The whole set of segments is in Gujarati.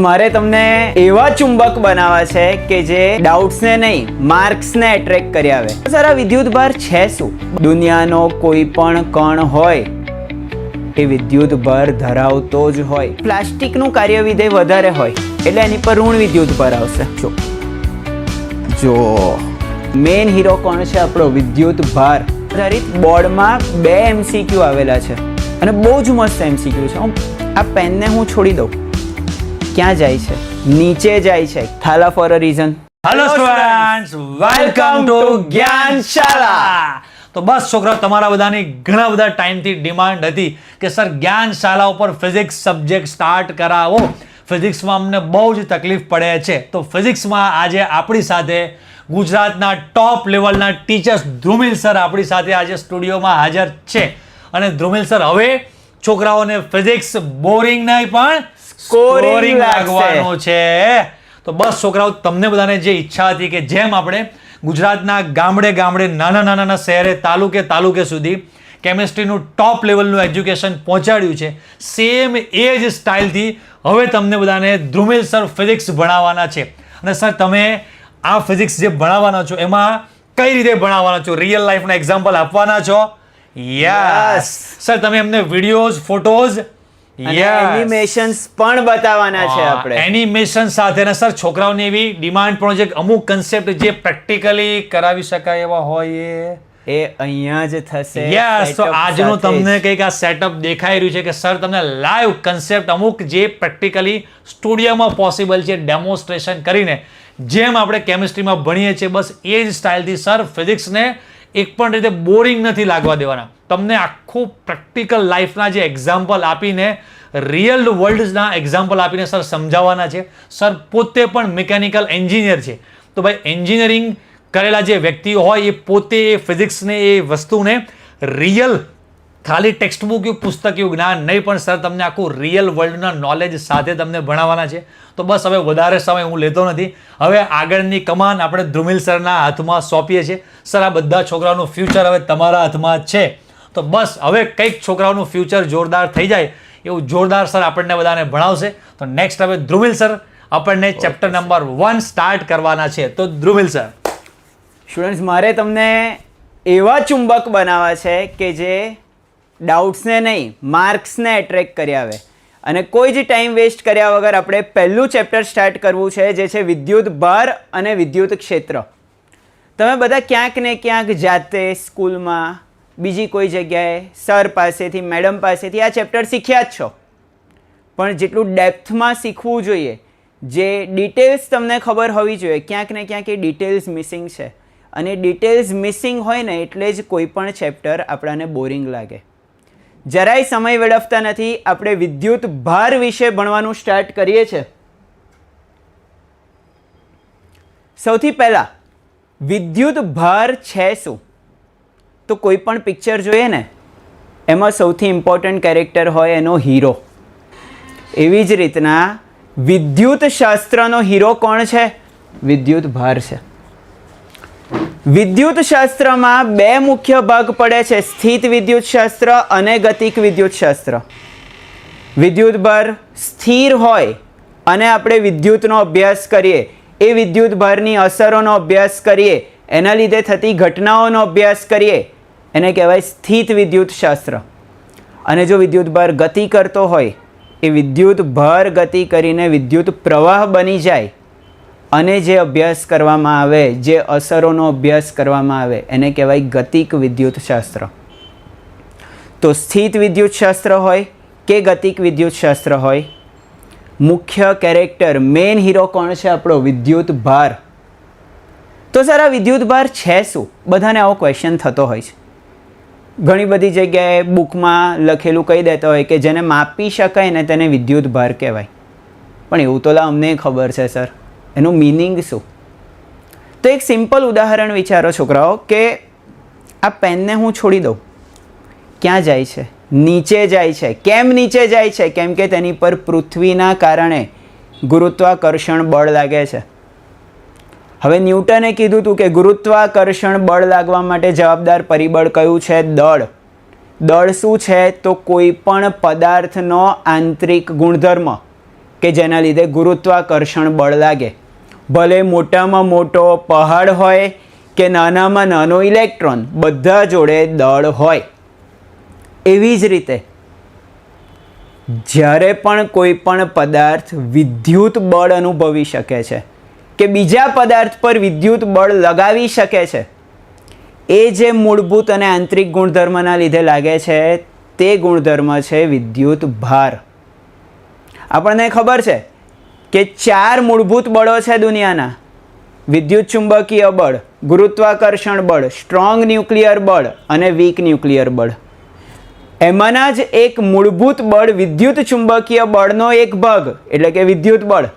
મારે તમને એવા ચુંબક બનાવવા છે કે જે ડાઉટ્સને નહીં માર્ક્સને એટ્રેક્ટ કરી આવે. સર આ વિદ્યુત ભાર છે શું? દુનિયાનો કોઈ પણ કણ હોય એ વિદ્યુત ભાર ધરાવતો જ હોય. પ્લાસ્ટિકનું કાર્યવિધેય વધારે હોય એટલે એની પર ઋણ વિદ્યુત ભાર આવશે. જો મેઇન હીરો કોણ છે આપણો? વિદ્યુત ભાર આધારિત બોર્ડમાં 2 MCQ આવેલા છે અને બહુ જ મસ્ત MCQ છે. આ પેનને હું છોડી દઉં, ક્યાં જાય છે? નીચે જાય છે. Thala for a reason. Hello students, welcome to Gyanshala. તો બસ છોકરાઓ, તમારા બધાની ઘણા બધા ટાઈમથી ડિમાન્ડ હતી કે સર જ્ઞાનશાલા ઉપર ફિઝિક્સ સબ્જેક્ટ સ્ટાર્ટ કરાવો. ફિઝિક્સમાં અમને બહુ જ તકલીફ પડે છે. તો ફિઝિક્સમાં આજે આપણી સાથે ગુજરાતના ટોપ લેવલના ટીચર્સ ધ્રુમિલ સર આપણી સાથે આજે સ્ટુડિયોમાં હાજર છે. અને ધ્રુમિલ સર હવે છોકરાઓને ફિઝિક્સ બોરિંગ નહીં પણ સ્કોરિંગ લાગવાનું છે. તો બસ છોકરાઓ, તમને બધાને જે ઈચ્છા હતી કે જેમ આપણે ગુજરાતના ગામડે ગામડે નાના નાના શહેરે તાલુકે સુધી કેમિસ્ટ્રીનું ટોપ લેવલનું એજ્યુકેશન પહોંચાડ્યું છે, સેમ એ જ સ્ટાઇલથી હવે તમને બધાને ધ્રુમિલ સર ફિઝિક્સ ભણાવવાના છે. અને સર તમે આ ફિઝિક્સ જે ભણાવવાના છો એમાં કઈ રીતે ભણાવવાના છો? રિયલ લાઈફના એક્ઝામ્પલ આપવાના છો? Yes sir. તમે એમને વિડીયોઝ, ફોટોઝ, એનિમેશન્સ પણ બતાવવાના છે આપણે. એનિમેશન સાથે. ને સર છોકરાઓની એવી ડિમાન્ડ પણ છે કે અમુક કન્સેપ્ટ જે પ્રેક્ટિકલી કરાવી શકાય એવા હોય એ અહીંયા જ થશે. યસ. તો આજનું તમને કંઈક આ સેટઅપ દેખાઈ રહ્યું છે કે સર તમને લાઈવ કન્સેપ્ટ અમુક જે પ્રેક્ટિકલી સ્ટુડિયોમાં પોસિબલ છે ડેમોન્સ્ટ્રેશન કરીને જેમ આપણે કેમિસ્ટ્રીમાં ભણીએ છીએ બસ એ જ સ્ટાઇલથી સર ફિઝિક્સને એક પણ રીતે બોરિંગ નથી લાગવા દેવાના. તમને આખું પ્રેક્ટિકલ લાઈફના જે એક્ઝામ્પલ આપીને રિયલ વર્લ્ડના એક્ઝામ્પલ આપીને સર સમજાવવાના છે. સર પોતે પણ મિકેનિકલ એન્જિનિયર છે. તો ભાઈ એન્જિનિયરિંગ કરેલા જે વ્યક્તિઓ હોય એ પોતે એ ફિઝિક્સને એ વસ્તુને રિયલ ખાલી ટેક્સ્ટબુક પુસ્તકીય જ્ઞાન નહીં પણ સર તમને આખું રિયલ વર્લ્ડના નોલેજ સાથે તમને ભણાવવાના છે. તો બસ હવે વધારે સમય હું લેતો નથી. હવે આગળની કમાન આપણે ધ્રુમિલ સરના હાથમાં સોંપીએ છીએ. સર આ બધા છોકરાઓનું ફ્યુચર હવે તમારા હાથમાં છે. તો બસ હવે કંઈક છોકરાઓનું ફ્યુચર જોરદાર થઈ જાય એવું જોરદાર સર આપણને બધાને ભણાવશે. તો નેક્સ્ટ હવે ધ્રુમિલ સર આપણને ચેપ્ટર નંબર 1 સ્ટાર્ટ કરવાના છે. તો ધ્રુમિલ સર. સ્ટુડન્ટ્સ, મારે તમને એવા ચુંબક બનાવવા છે કે જે ડાઉટ્સને નહીં માર્ક્સને એટ્રેક્ટ કરી આવે. અને કોઈ જ ટાઈમ વેસ્ટ કર્યા વગર આપણે પહેલું ચેપ્ટર સ્ટાર્ટ કરવું છે, જે છે વિદ્યુત ભાર અને વિદ્યુત ક્ષેત્ર. તમે બધા ક્યાંક ને ક્યાંક જાતે સ્કૂલમાં, બીજી કોઈ જગ્યાએ સર પાસેથી, મેડમ પાસેથી આ ચેપ્ટર શીખ્યા જ છો. પણ જેટલું ડેપ્થમાં શીખવું જોઈએ, જે ડિટેલ્સ તમને ખબર હોવી જોઈએ, ક્યાંક ને ક્યાંક એ ડિટેલ્સ મિસિંગ છે. અને ડિટેલ્સ મિસિંગ હોય ને એટલે જ કોઈ પણ ચેપ્ટર આપણાને બોરિંગ લાગે. જરાય સમય વેડફતા નથી, આપણે વિદ્યુત ભાર વિશે ભણવાનું સ્ટાર્ટ કરીએ છીએ. સૌથી પહેલાં વિદ્યુત ભાર છે શું? તો કોઈ પણ પિક્ચર જોઈએ ને એમાં સૌથી ઇમ્પોર્ટન્ટ કેરેક્ટર હોય એનો હીરો. એવી જ રીતના વિદ્યુત શાસ્ત્રનો હીરો કોણ છે? વિદ્યુત ભાર છે. વિદ્યુત શાસ્ત્રમાં 2 મુખ્ય ભાગ પડે છે, સ્થિત વિદ્યુત શાસ્ત્ર અને ગતિક વિદ્યુત શાસ્ત્ર. વિદ્યુત ભાર સ્થિર હોય અને આપણે વિદ્યુતનો અભ્યાસ કરીએ, એ વિદ્યુત ભારની અસરોનો અભ્યાસ કરીએ, એના લીધે થતી ઘટનાઓનો અભ્યાસ કરીએ, એને કહેવાય સ્થિત વિદ્યુત શાસ્ત્ર. અને જો વિદ્યુત ભાર ગતિ કરતો હોય, એ વિદ્યુત ભાર ગતિ કરીને વિદ્યુત પ્રવાહ બની જાય અને જે અભ્યાસ કરવામાં આવે, જે અસરોનો અભ્યાસ કરવામાં આવે, એને કહેવાય ગતિક વિદ્યુત શાસ્ત્ર. તો સ્થિત વિદ્યુત શાસ્ત્ર હોય કે ગતિક વિદ્યુત શાસ્ત્ર હોય, મુખ્ય કેરેક્ટર, મેઇન હીરો કોણ છે આપણો? વિદ્યુત ભાર. તો સર આ વિદ્યુત ભાર છે શું? બધાને આવો ક્વેશ્ચન થતો હોય છે. ઘણી બધી જગ્યાએ બુકમાં લખેલું કહી દેતા હોય કે જેને માપી શકાય ને તેને વિદ્યુત ભાર કહેવાય. પણ એવું તો અમને ખબર છે સર, એનું મિનિંગ શું? તો એક સિમ્પલ ઉદાહરણ વિચારો છોકરાઓ કે આ પેનને હું છોડી દઉં, ક્યાં જાય છે? નીચે જાય છે. કેમ નીચે જાય છે? કેમ કે તેની પર પૃથ્વીના કારણે ગુરુત્વાકર્ષણ બળ લાગે છે. હવે ન્યૂટને કીધું હતું કે ગુરુત્વાકર્ષણ બળ લાગવા માટે જવાબદાર પરિબળ કયું છે? દળ. દળ શું છે? તો કોઈ પણ પદાર્થનો આંતરિક ગુણધર્મ કે જેના લીધે ગુરુત્વાકર્ષણ બળ લાગે. ભલે મોટામાં મોટો પહાડ હોય કે નાનામાં નાનો ઇલેક્ટ્રોન, બધા જોડે દળ હોય. એવી જ રીતે જ્યારે પણ કોઈ પણ પદાર્થ વિદ્યુત બળ અનુભવી શકે છે કે બીજા પદાર્થ પર વિદ્યુત બળ લગાવી શકે છે, એ જે મૂળભૂત અને આંતરિક ગુણધર્મના લીધે લાગે છે તે ગુણધર્મ છે વિદ્યુત ભાર. આપણને ખબર છે કે 4 મૂળભૂત બળો છે દુનિયાના: વિદ્યુત ચુંબકીય બળ, ગુરુત્વાકર્ષણ બળ, સ્ટ્રોંગ ન્યુક્લિયર બળ અને વીક ન્યુક્લિયર બળ. એમાંના જ એક મૂળભૂત બળ વિદ્યુત ચુંબકીય બળનો એક ભાગ એટલે કે વિદ્યુત બળ,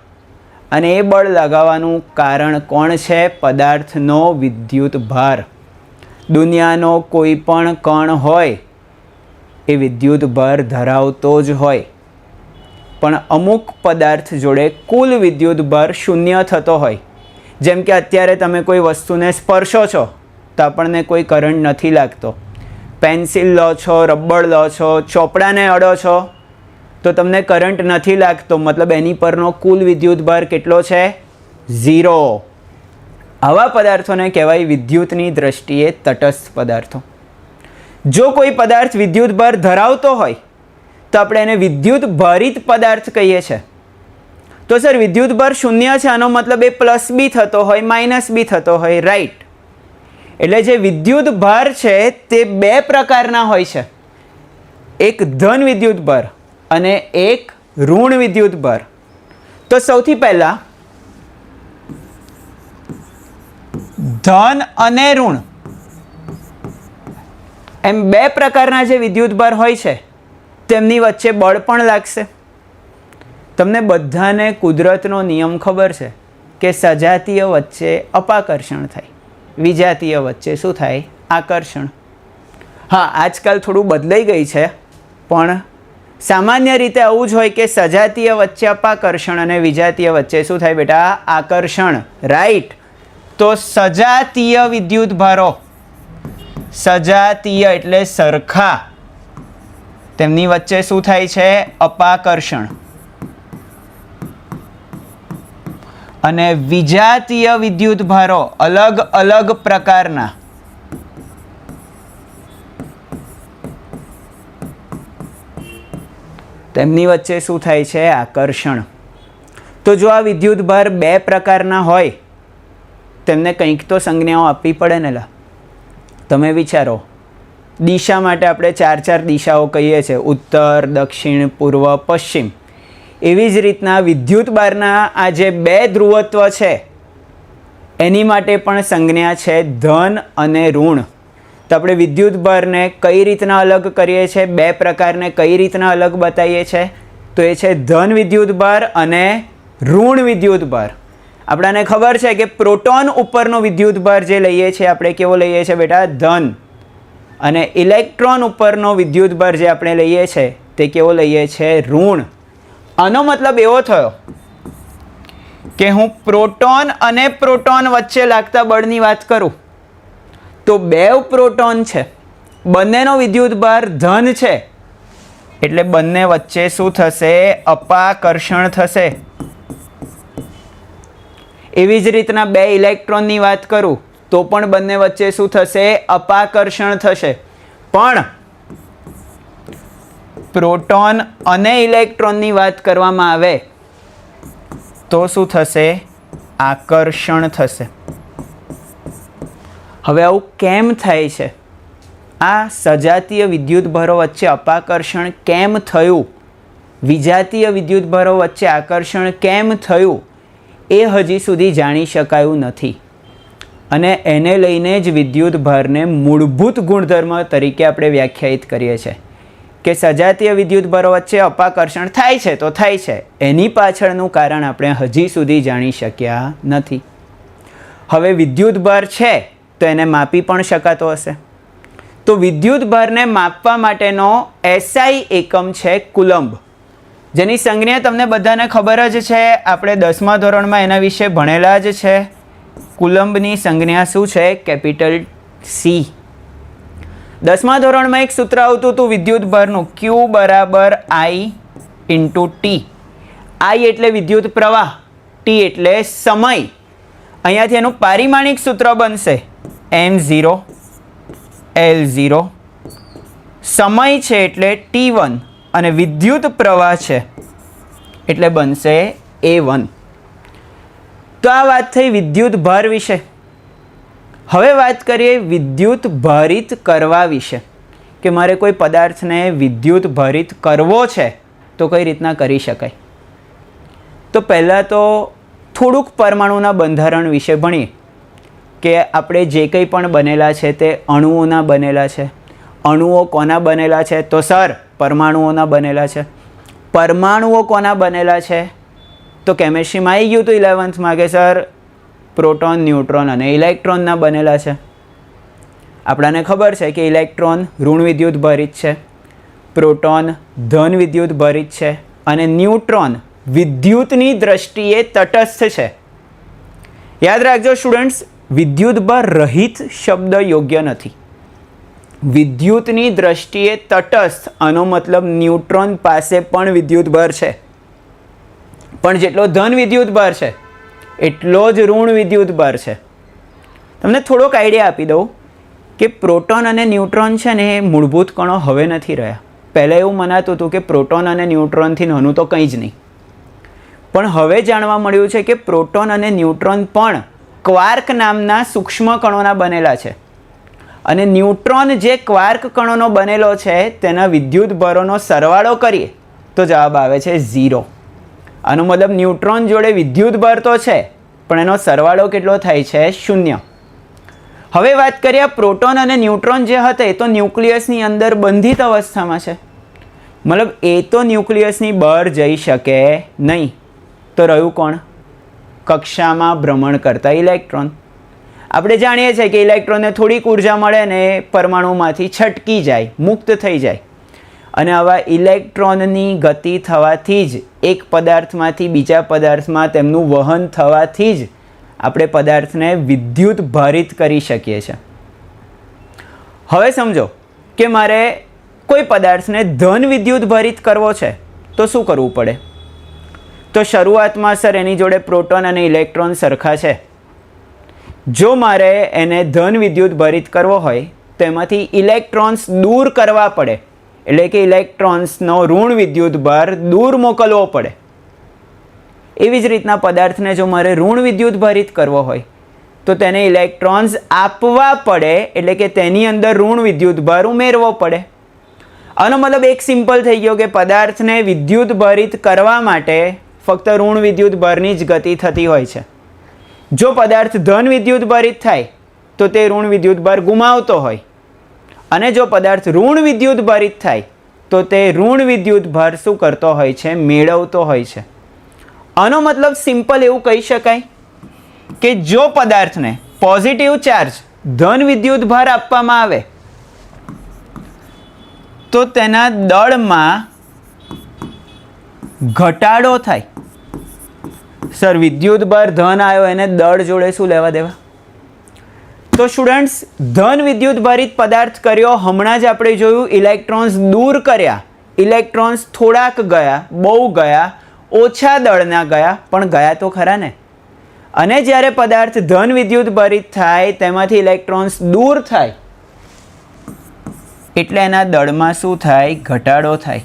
અને એ બળ લગાવવાનું કારણ કોણ છે? પદાર્થનો વિદ્યુત ભાર. દુનિયાનો કોઈ પણ કણ હોય એ વિદ્યુત ભાર ધરાવતો જ હોય, પણ અમુક પદાર્થ જોડે કુલ વિદ્યુત ભાર શૂન્ય થતો હોય. જેમ કે અત્યારે તમે કોઈ વસ્તુને સ્પર્શો છો તો આપણને કોઈ કરંટ નથી લાગતો. પેન્સિલ લો છો, રબર લો છો, ચોપડાને અડો છો તો તમને કરંટ નથી લાગતો, મતલબ એની પરનો કુલ વિદ્યુત ભાર કેટલો છે? 0. આવા પદાર્થોને કહેવાય વિદ્યુતની દ્રષ્ટિએ તટસ્થ પદાર્થો. જો કોઈ પદાર્થ વિદ્યુત ભાર ધરાવતો હોય તો આપણે એને વિદ્યુત ભારિત પદાર્થ કહીએ છીએ. તો સર વિદ્યુત ભાર શૂન્ય છે, આનો મતલબ એ પ્લસ બી થતો હોય, માઇનસ બી થતો હોય, રાઈટ? એટલે જે વિદ્યુત ભાર છે તે 2 પ્રકારના હોય છે: એક ધન વિદ્યુત ભાર અને એક ઋણ વિદ્યુત ભાર. તો સૌથી પહેલા ધન અને ઋણ એમ 2 પ્રકારના જે વિદ્યુત ભાર હોય છે તેમની વચ્ચે બળ પણ લાગશે. તમને બધાને કુદરતનો નિયમ ખબર છે કે સજાતીય વચ્ચે અપાકર્ષણ થાય, વિજાતીય વચ્ચે શું થાય? આકર્ષણ. હા, આજકાલ થોડું બદલાઈ ગઈ છે, પણ સામાન્ય રીતે આવું જ હોય કે સજાતીય વચ્ચે અપાકર્ષણ અને વિજાતીય વચ્ચે શું થાય બેટા? આકર્ષણ, રાઈટ? તો સજાતીય વિદ્યુત ભારો, સજાતીય એટલે સરખા, તેમની વચ્ચે શું થાય છે? અપાકર્ષણ. અને વિજાતીય વિદ્યુત ભારો અલગ અલગ પ્રકારના, તેમની વચ્ચે શું થાય છે? આકર્ષણ. તો જો આ વિદ્યુત ભાર 2 પ્રકારના હોય તેમને કંઈક તો સંજ્ઞાઓ આપવી પડે ને લા. તમે વિચારો, દિશા માટે આપણે 4 દિશાઓ કહીએ છીએ: ઉત્તર, દક્ષિણ, પૂર્વ, પશ્ચિમ. એવી જ રીતના વિદ્યુત ભારના આ જે 2 ધ્રુવત્વ છે એની માટે પણ સંજ્ઞા છે ધન અને ઋણ. તો આપણે વિદ્યુત ભારને કઈ રીતના અલગ કરીએ છીએ? 2 પ્રકારને કઈ રીતના અલગ બતાવીએ છીએ? તો એ છે ધન વિદ્યુત ભાર અને ઋણ વિદ્યુત ભાર. આપણાને ખબર છે કે પ્રોટોન ઉપરનો વિદ્યુત ભાર જે લઈએ છીએ આપણે કેવો લઈએ છીએ બેટા? ધન. અને ઇલેક્ટ્રોન ઉપરનો વિદ્યુત ભાર જે આપણે લઈએ છીએ તે કેવો લઈએ છીએ? ઋણ. આનો મતલબ એવો થયો કે હું પ્રોટોન અને પ્રોટોન વચ્ચે લાગતા બળની વાત કરું તો 2 પ્રોટોન છે, બંનેનો વિદ્યુત ભાર ધન છે, એટલે બંને વચ્ચે શું થશે? અપાકર્ષણ થશે. એવી જ રીતના 2 ઇલેક્ટ્રોનની વાત કરું તો પણ બંને વચ્ચે શું થશે? અપાકર્ષણ થશે. પણ પ્રોટોન અને ઇલેક્ટ્રોનની વાત કરવામાં આવે તો શું થશે? આકર્ષણ થશે. હવે આવું કેમ થાય છે? આ સજાતીય વિદ્યુત ભારો વચ્ચે અપાકર્ષણ કેમ થયું? વિજાતીય વિદ્યુત ભારો વચ્ચે આકર્ષણ કેમ થયું? એ હજી સુધી જાણી શકાયું નથી. અને એને લઈને જ વિદ્યુત ભારને મૂળભૂત ગુણધર્મ તરીકે આપણે વ્યાખ્યાયિત કરીએ છીએ કે સજાતીય વિદ્યુત ભારો વચ્ચે અપાકર્ષણ થાય છે તો થાય છે, એની પાછળનું કારણ આપણે હજી સુધી જાણી શક્યા નથી. હવે વિદ્યુત ભાર છે તો એને માપી પણ શકાતો હશે. તો વિદ્યુત ભારને માપવા માટેનો એસઆઈ એકમ છે કુલંબ, જેની સંજ્ઞા તમને બધાને ખબર જ છે. આપણે 10મા ધોરણમાં એના વિશે ભણેલા જ છે. કુલંબની સંજ્ઞા શું છે? Capital C. 10મા ધોરણમાં એક સૂત્ર આવતું હતું વિદ્યુત ભારનું, Q = I × T. I એટલે વિદ્યુત પ્રવાહ, T એટલે સમય. અહીંયાથી એનું પારિમાણિક સૂત્ર બનશે m0 L0. સમય છે એટલે T1 અને વિદ્યુત પ્રવાહ છે એટલે બનશે A1. તો આ વાત થઈ વિદ્યુત ભાર વિશે. હવે વાત કરીએ વિદ્યુત ભારિત કરવા વિશે, કે મારે કોઈ પદાર્થને વિદ્યુત ભારિત કરવો છે તો કઈ રીતના કરી શકાય. તો પહેલાં તો થોડુંક પરમાણુના બંધારણ વિશે ભણીએ, કે આપણે જે કંઈ પણ બનેલા છે તે અણુઓના બનેલા છે. અણુઓ કોના બનેલા છે? તો સર પરમાણુઓના બનેલા છે. પરમાણુઓ કોના બનેલા છે? તો કેમેસ્ટ્રીમાં આવી ગયું હતું 11th કે સર પ્રોટોન, ન્યુટ્રોન અને ઇલેક્ટ્રોનના બનેલા છે. આપણાને ખબર છે કે ઇલેક્ટ્રોન ઋણ વિદ્યુત ભારિત છે, પ્રોટોન ધન વિદ્યુત ભારિત છે અને ન્યુટ્રોન વિદ્યુતની દ્રષ્ટિએ તટસ્થ છે. યાદ રાખજો સ્ટુડન્ટ્સ, વિદ્યુતભાર રહિત શબ્દ યોગ્ય નથી. વિદ્યુતની દ્રષ્ટિએ તટસ્થ, આનો મતલબ ન્યુટ્રોન પાસે પણ વિદ્યુતભાર છે, પણ જેટલો ધન વિદ્યુતભાર છે એટલો જ ઋણ વિદ્યુતભાર છે. તમને થોડોક આઈડિયા આપી દઉં કે પ્રોટોન અને ન્યુટ્રોન છે ને એ મૂળભૂત કણો હવે નથી રહ્યા. પહેલાં એવું મનાતું હતું કે પ્રોટોન અને ન્યુટ્રોનથી નાનું તો કંઈ જ નહીં, પણ હવે જાણવા મળ્યું છે કે પ્રોટોન અને ન્યુટ્રોન પણ ક્વાર્ક નામના સૂક્ષ્મ કણોના બનેલા છે. અને ન્યુટ્રોન જે ક્વાર્ક કણોનો બનેલો છે તેના વિદ્યુતભારોનો સરવાળો કરીએ તો જવાબ આવે છે 0. આનો મતલબ ન્યુટ્રોન જોડે વિદ્યુતભાર તો છે પણ એનો સરવાળો કેટલો થાય છે? 0. હવે વાત કરીએ પ્રોટોન અને ન્યુટ્રોન જે હતા એ તો ન્યુક્લિયસની અંદર બંધિત અવસ્થામાં છે, મતલબ એ તો ન્યુક્લિયસની બહાર જઈ શકે નહીં. તો રહ્યું કોણ? કક્ષામાં ભ્રમણ કરતા ઇલેક્ટ્રોન. આપણે જાણીએ છીએ કે ઇલેક્ટ્રોનને થોડીક ઉર્જા મળે ને પરમાણુમાંથી છટકી જાય, મુક્ત થઈ જાય. અને આવા ઇલેક્ટ્રોનની ગતિ થવાથી જ, એક પદાર્થમાંથી બીજા પદાર્થમાં તેમનું વહન થવાથી જ આપણે પદાર્થને વિદ્યુત ભારિત કરી શકીએ છીએ. હવે સમજો કે મારે કોઈ પદાર્થને ધન વિદ્યુત ભારિત કરવો છે તો શું કરવું પડે? તો શરૂઆતમાં સર એની જોડે પ્રોટોન અને ઇલેક્ટ્રોન સરખા છે. જો મારે એને ધન વિદ્યુત ભારિત કરવો હોય તો એમાંથી ઇલેક્ટ્રોન્સ દૂર કરવા પડે, એટલે કે ઇલેક્ટ્રોન્સનો ઋણ વિદ્યુતભાર દૂર મોકલવો પડે. એવી જ રીતના પદાર્થને જો મારે ઋણ વિદ્યુત ભારિત કરવો હોય તો તેને ઇલેક્ટ્રોન્સ આપવા પડે, એટલે કે તેની અંદર ઋણ વિદ્યુતભાર ઉમેરવો પડે. આનો મતલબ એક સિમ્પલ થઈ ગયો કે પદાર્થને વિદ્યુત ભારિત કરવા માટે ફક્ત ઋણ વિદ્યુતભારની જ ગતિ થતી હોય છે. જો પદાર્થ ધન વિદ્યુત ભારિત થાય તો તે ઋણ વિદ્યુતભાર ગુમાવતો હોય, અને જો પદાર્થ ઋણ વિદ્યુત ભારિત થાય તો તે ઋણ વિદ્યુતભાર શું કરતો હોય છે? મેળવતો હોય છે. આનો મતલબ સિમ્પલ એવું કહી શકાય કે જો પદાર્થને પોઝિટિવ ચાર્જ ધન વિદ્યુતભાર આપવામાં આવે તો તેના દળમાં ઘટાડો થાય. સર વિદ્યુતભાર ધન આવ્યો એને દળ જોડે શું લેવા દેવા? તો સ્ટુડન્ટ્સ, ધન વિદ્યુત ભારિત પદાર્થ કર્યો, હમણાં જ આપણે જોયું ઇલેક્ટ્રોન્સ દૂર કર્યા. ઇલેક્ટ્રોન્સ થોડાક ગયા, બહુ ગયા, ઓછા દળના ગયા, પણ ગયા તો ખરા ને. અને જ્યારે પદાર્થ ધન વિદ્યુત ભારિત થાય તેમાંથી ઇલેક્ટ્રોન્સ દૂર થાય એટલે એના દળમાં શું થાય? ઘટાડો થાય.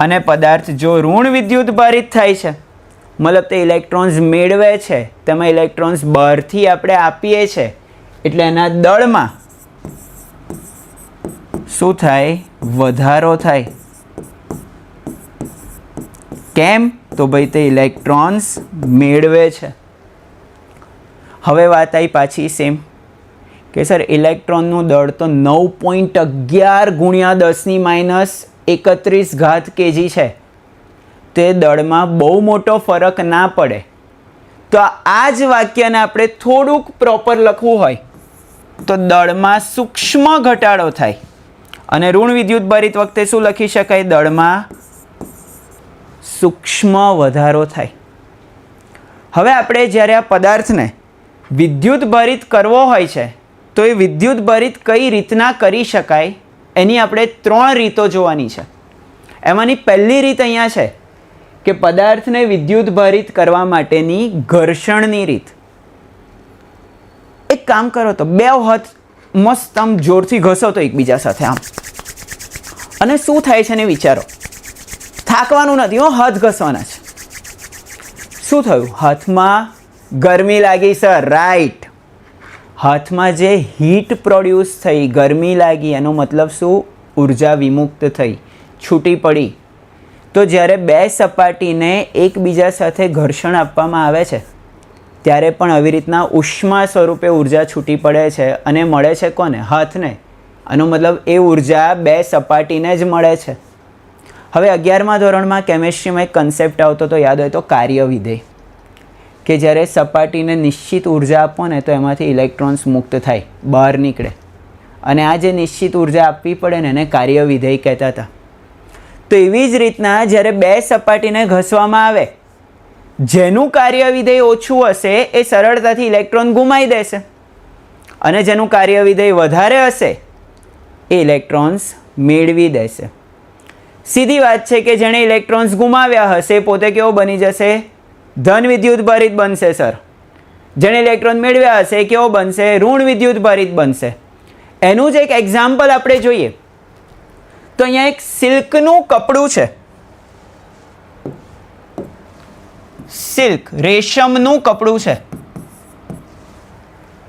અને પદાર્થ જો ઋણ વિદ્યુત ભારિત થાય છે, મતલબ તે ઇલેક્ટ્રોન્સ મેળવે છે, તેમાં ઇલેક્ટ્રોન્સ બહારથી આપણે આપીએ છીએ, એટલે એના દળમાં શું થાય? વધારો થાય. કેમ? તો ભાઈ તે ઇલેક્ટ્રોન્સ મેળવે છે. હવે વાત આવી પાછી સેમ કે સર ઇલેક્ટ્રોનનું દળ તો 9.11 × 10⁻31 kg છે. તે દળમાં બહુ મોટો ફરક ના પડે. તો આ જ વાક્યને આપણે થોડુંક પ્રોપર લખવું હોય તો દળમાં સૂક્ષ્મ ઘટાડો થાય. અને ઋણ વિદ્યુત ભારિત વખતે શું લખી શકાય? દળમાં સૂક્ષ્મ વધારો થાય. હવે આપણે જ્યારે આ પદાર્થને વિદ્યુત ભારિત કરવો હોય છે તો એ વિદ્યુત ભારિત કઈ રીતના કરી શકાય એની આપણે 3 રીતો જોવાની છે. એમાંની પહેલી રીત અહીંયા છે કે પદાર્થને વિદ્યુત ભારિત કરવા માટેની ઘર્ષણની રીત. એક કામ કરો તો બે હાથ મસ્ત આમ જોરથી ઘસો તો એકબીજા સાથે આમ, અને શું થાય છે ને વિચારો. થાકવાનું નથી હો, હાથ ઘસવાના છે. શું થયું? હાથમાં ગરમી લાગી સર, રાઈટ. હાથમાં જે હીટ પ્રોડ્યુસ થઈ, ગરમી લાગી, એનો મતલબ શું? ઉર્જા વિમુક્ત થઈ, છૂટી પડી. તો જ્યારે બે સપાટીને એકબીજા સાથે ઘર્ષણ આપવામાં આવે છે ત્યારે પણ આવી રીતના ઉષ્મા સ્વરૂપે ઉર્જા છૂટી પડે છે અને મળે છે કોને? હાથને. આનો મતલબ એ ઉર્જા બે સપાટીને જ મળે છે. હવે 11મા ધોરણમાં કેમેસ્ટ્રીમાં એક કન્સેપ્ટ આવતો તો યાદ હોય તો કાર્ય વિધેય, કે જ્યારે સપાટીને નિશ્ચિત ઉર્જા આપો ને તો એમાંથી ઇલેક્ટ્રોન્સ મુક્ત થાય, બહાર નીકળે. અને આ જે નિશ્ચિત ઉર્જા આપવી પડે ને એને કાર્ય વિધેય કહેતા હતા. તો એવી જ રીતના જ્યારે બે સપાટીને ઘસવામાં આવે, જેનું કાર્ય વિધેય ઓછું હશે એ સરળતાથી ઇલેક્ટ્રોન ગુમાવી દેશે, અને જેનું કાર્ય વિધેય વધારે હશે એ ઇલેક્ટ્રોન્સ મેળવી દેશે. સીધી વાત છે કે જેણે ઇલેક્ટ્રોન્સ ગુમાવ્યા હશે પોતે કેવો બની જશે? ધન વિદ્યુત ભારિત બનશે સર. જેણે ઇલેક્ટ્રોન મેળવ્યા હશે કેવો બનશે? ઋણ વિદ્યુત ભારિત બનશે. એનું જ એક એક્ઝામ્પલ આપણે જોઈએ તો અહીંયા એક સિલ્કનું કપડું છે, સિલ્ક રેશમનું કપડું છે,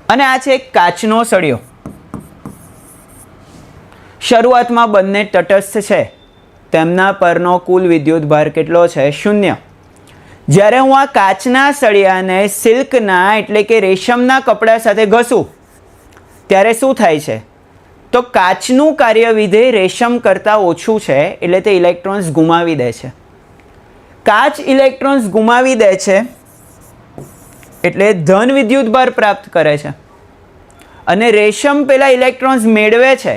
અને આ છે એક કાચનો સળિયો. શરૂઆતમાં બંને તટસ્થ છે, તેમના પરનો કુલ વિદ્યુત ભાર કેટલો છે? 0. જ્યારે હું આ કાચના સળિયાને સિલ્કના એટલે કે રેશમના કપડા સાથે ઘસું ત્યારે શું થાય છે? તો કાચનું કાર્ય વિધેય રેશમ કરતાં ઓછું છે, એટલે તે ઇલેક્ટ્રોન્સ ગુમાવી દે છે. કાચ ઇલેક્ટ્રોન્સ ગુમાવી દે છે એટલે ધન વિદ્યુત ભાર પ્રાપ્ત કરે છે, અને રેશમ પેલા ઇલેક્ટ્રોન્સ મેળવે છે,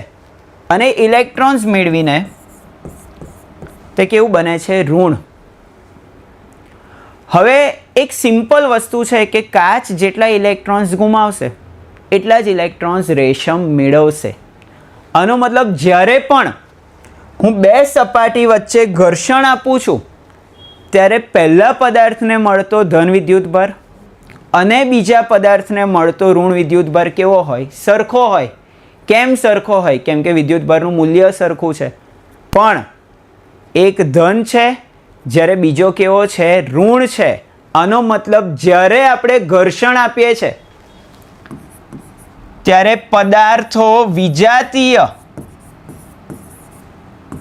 અને ઇલેક્ટ્રોન્સ મેળવીને તે કેવું બને છે? ઋણ. હવે એક સિમ્પલ વસ્તુ છે કે કાચ જેટલા ઇલેક્ટ્રોન્સ ગુમાવશે એટલા જ ઇલેક્ટ્રોન્સ રેશમ મેળવશે. આનો મતલબ જ્યારે પણ હું બે સપાટી વચ્ચે ઘર્ષણ આપું છું ત્યારે પહેલા પદાર્થને મળતો ધન વિદ્યુત ભાર અને બીજા પદાર્થને મળતો ઋણ વિદ્યુત ભાર કેવો હોય? સરખો હોય. કેમ સરખો હોય? કેમ કે વિદ્યુત ભારનું મૂલ્ય સરખું છે, પણ એક ધન છે જ્યારે બીજો કેવો છે? ઋણ છે. આનો મતલબ જ્યારે આપણે ઘર્ષણ આપીએ છીએ ત્યારે પદાર્થો વિજાતીય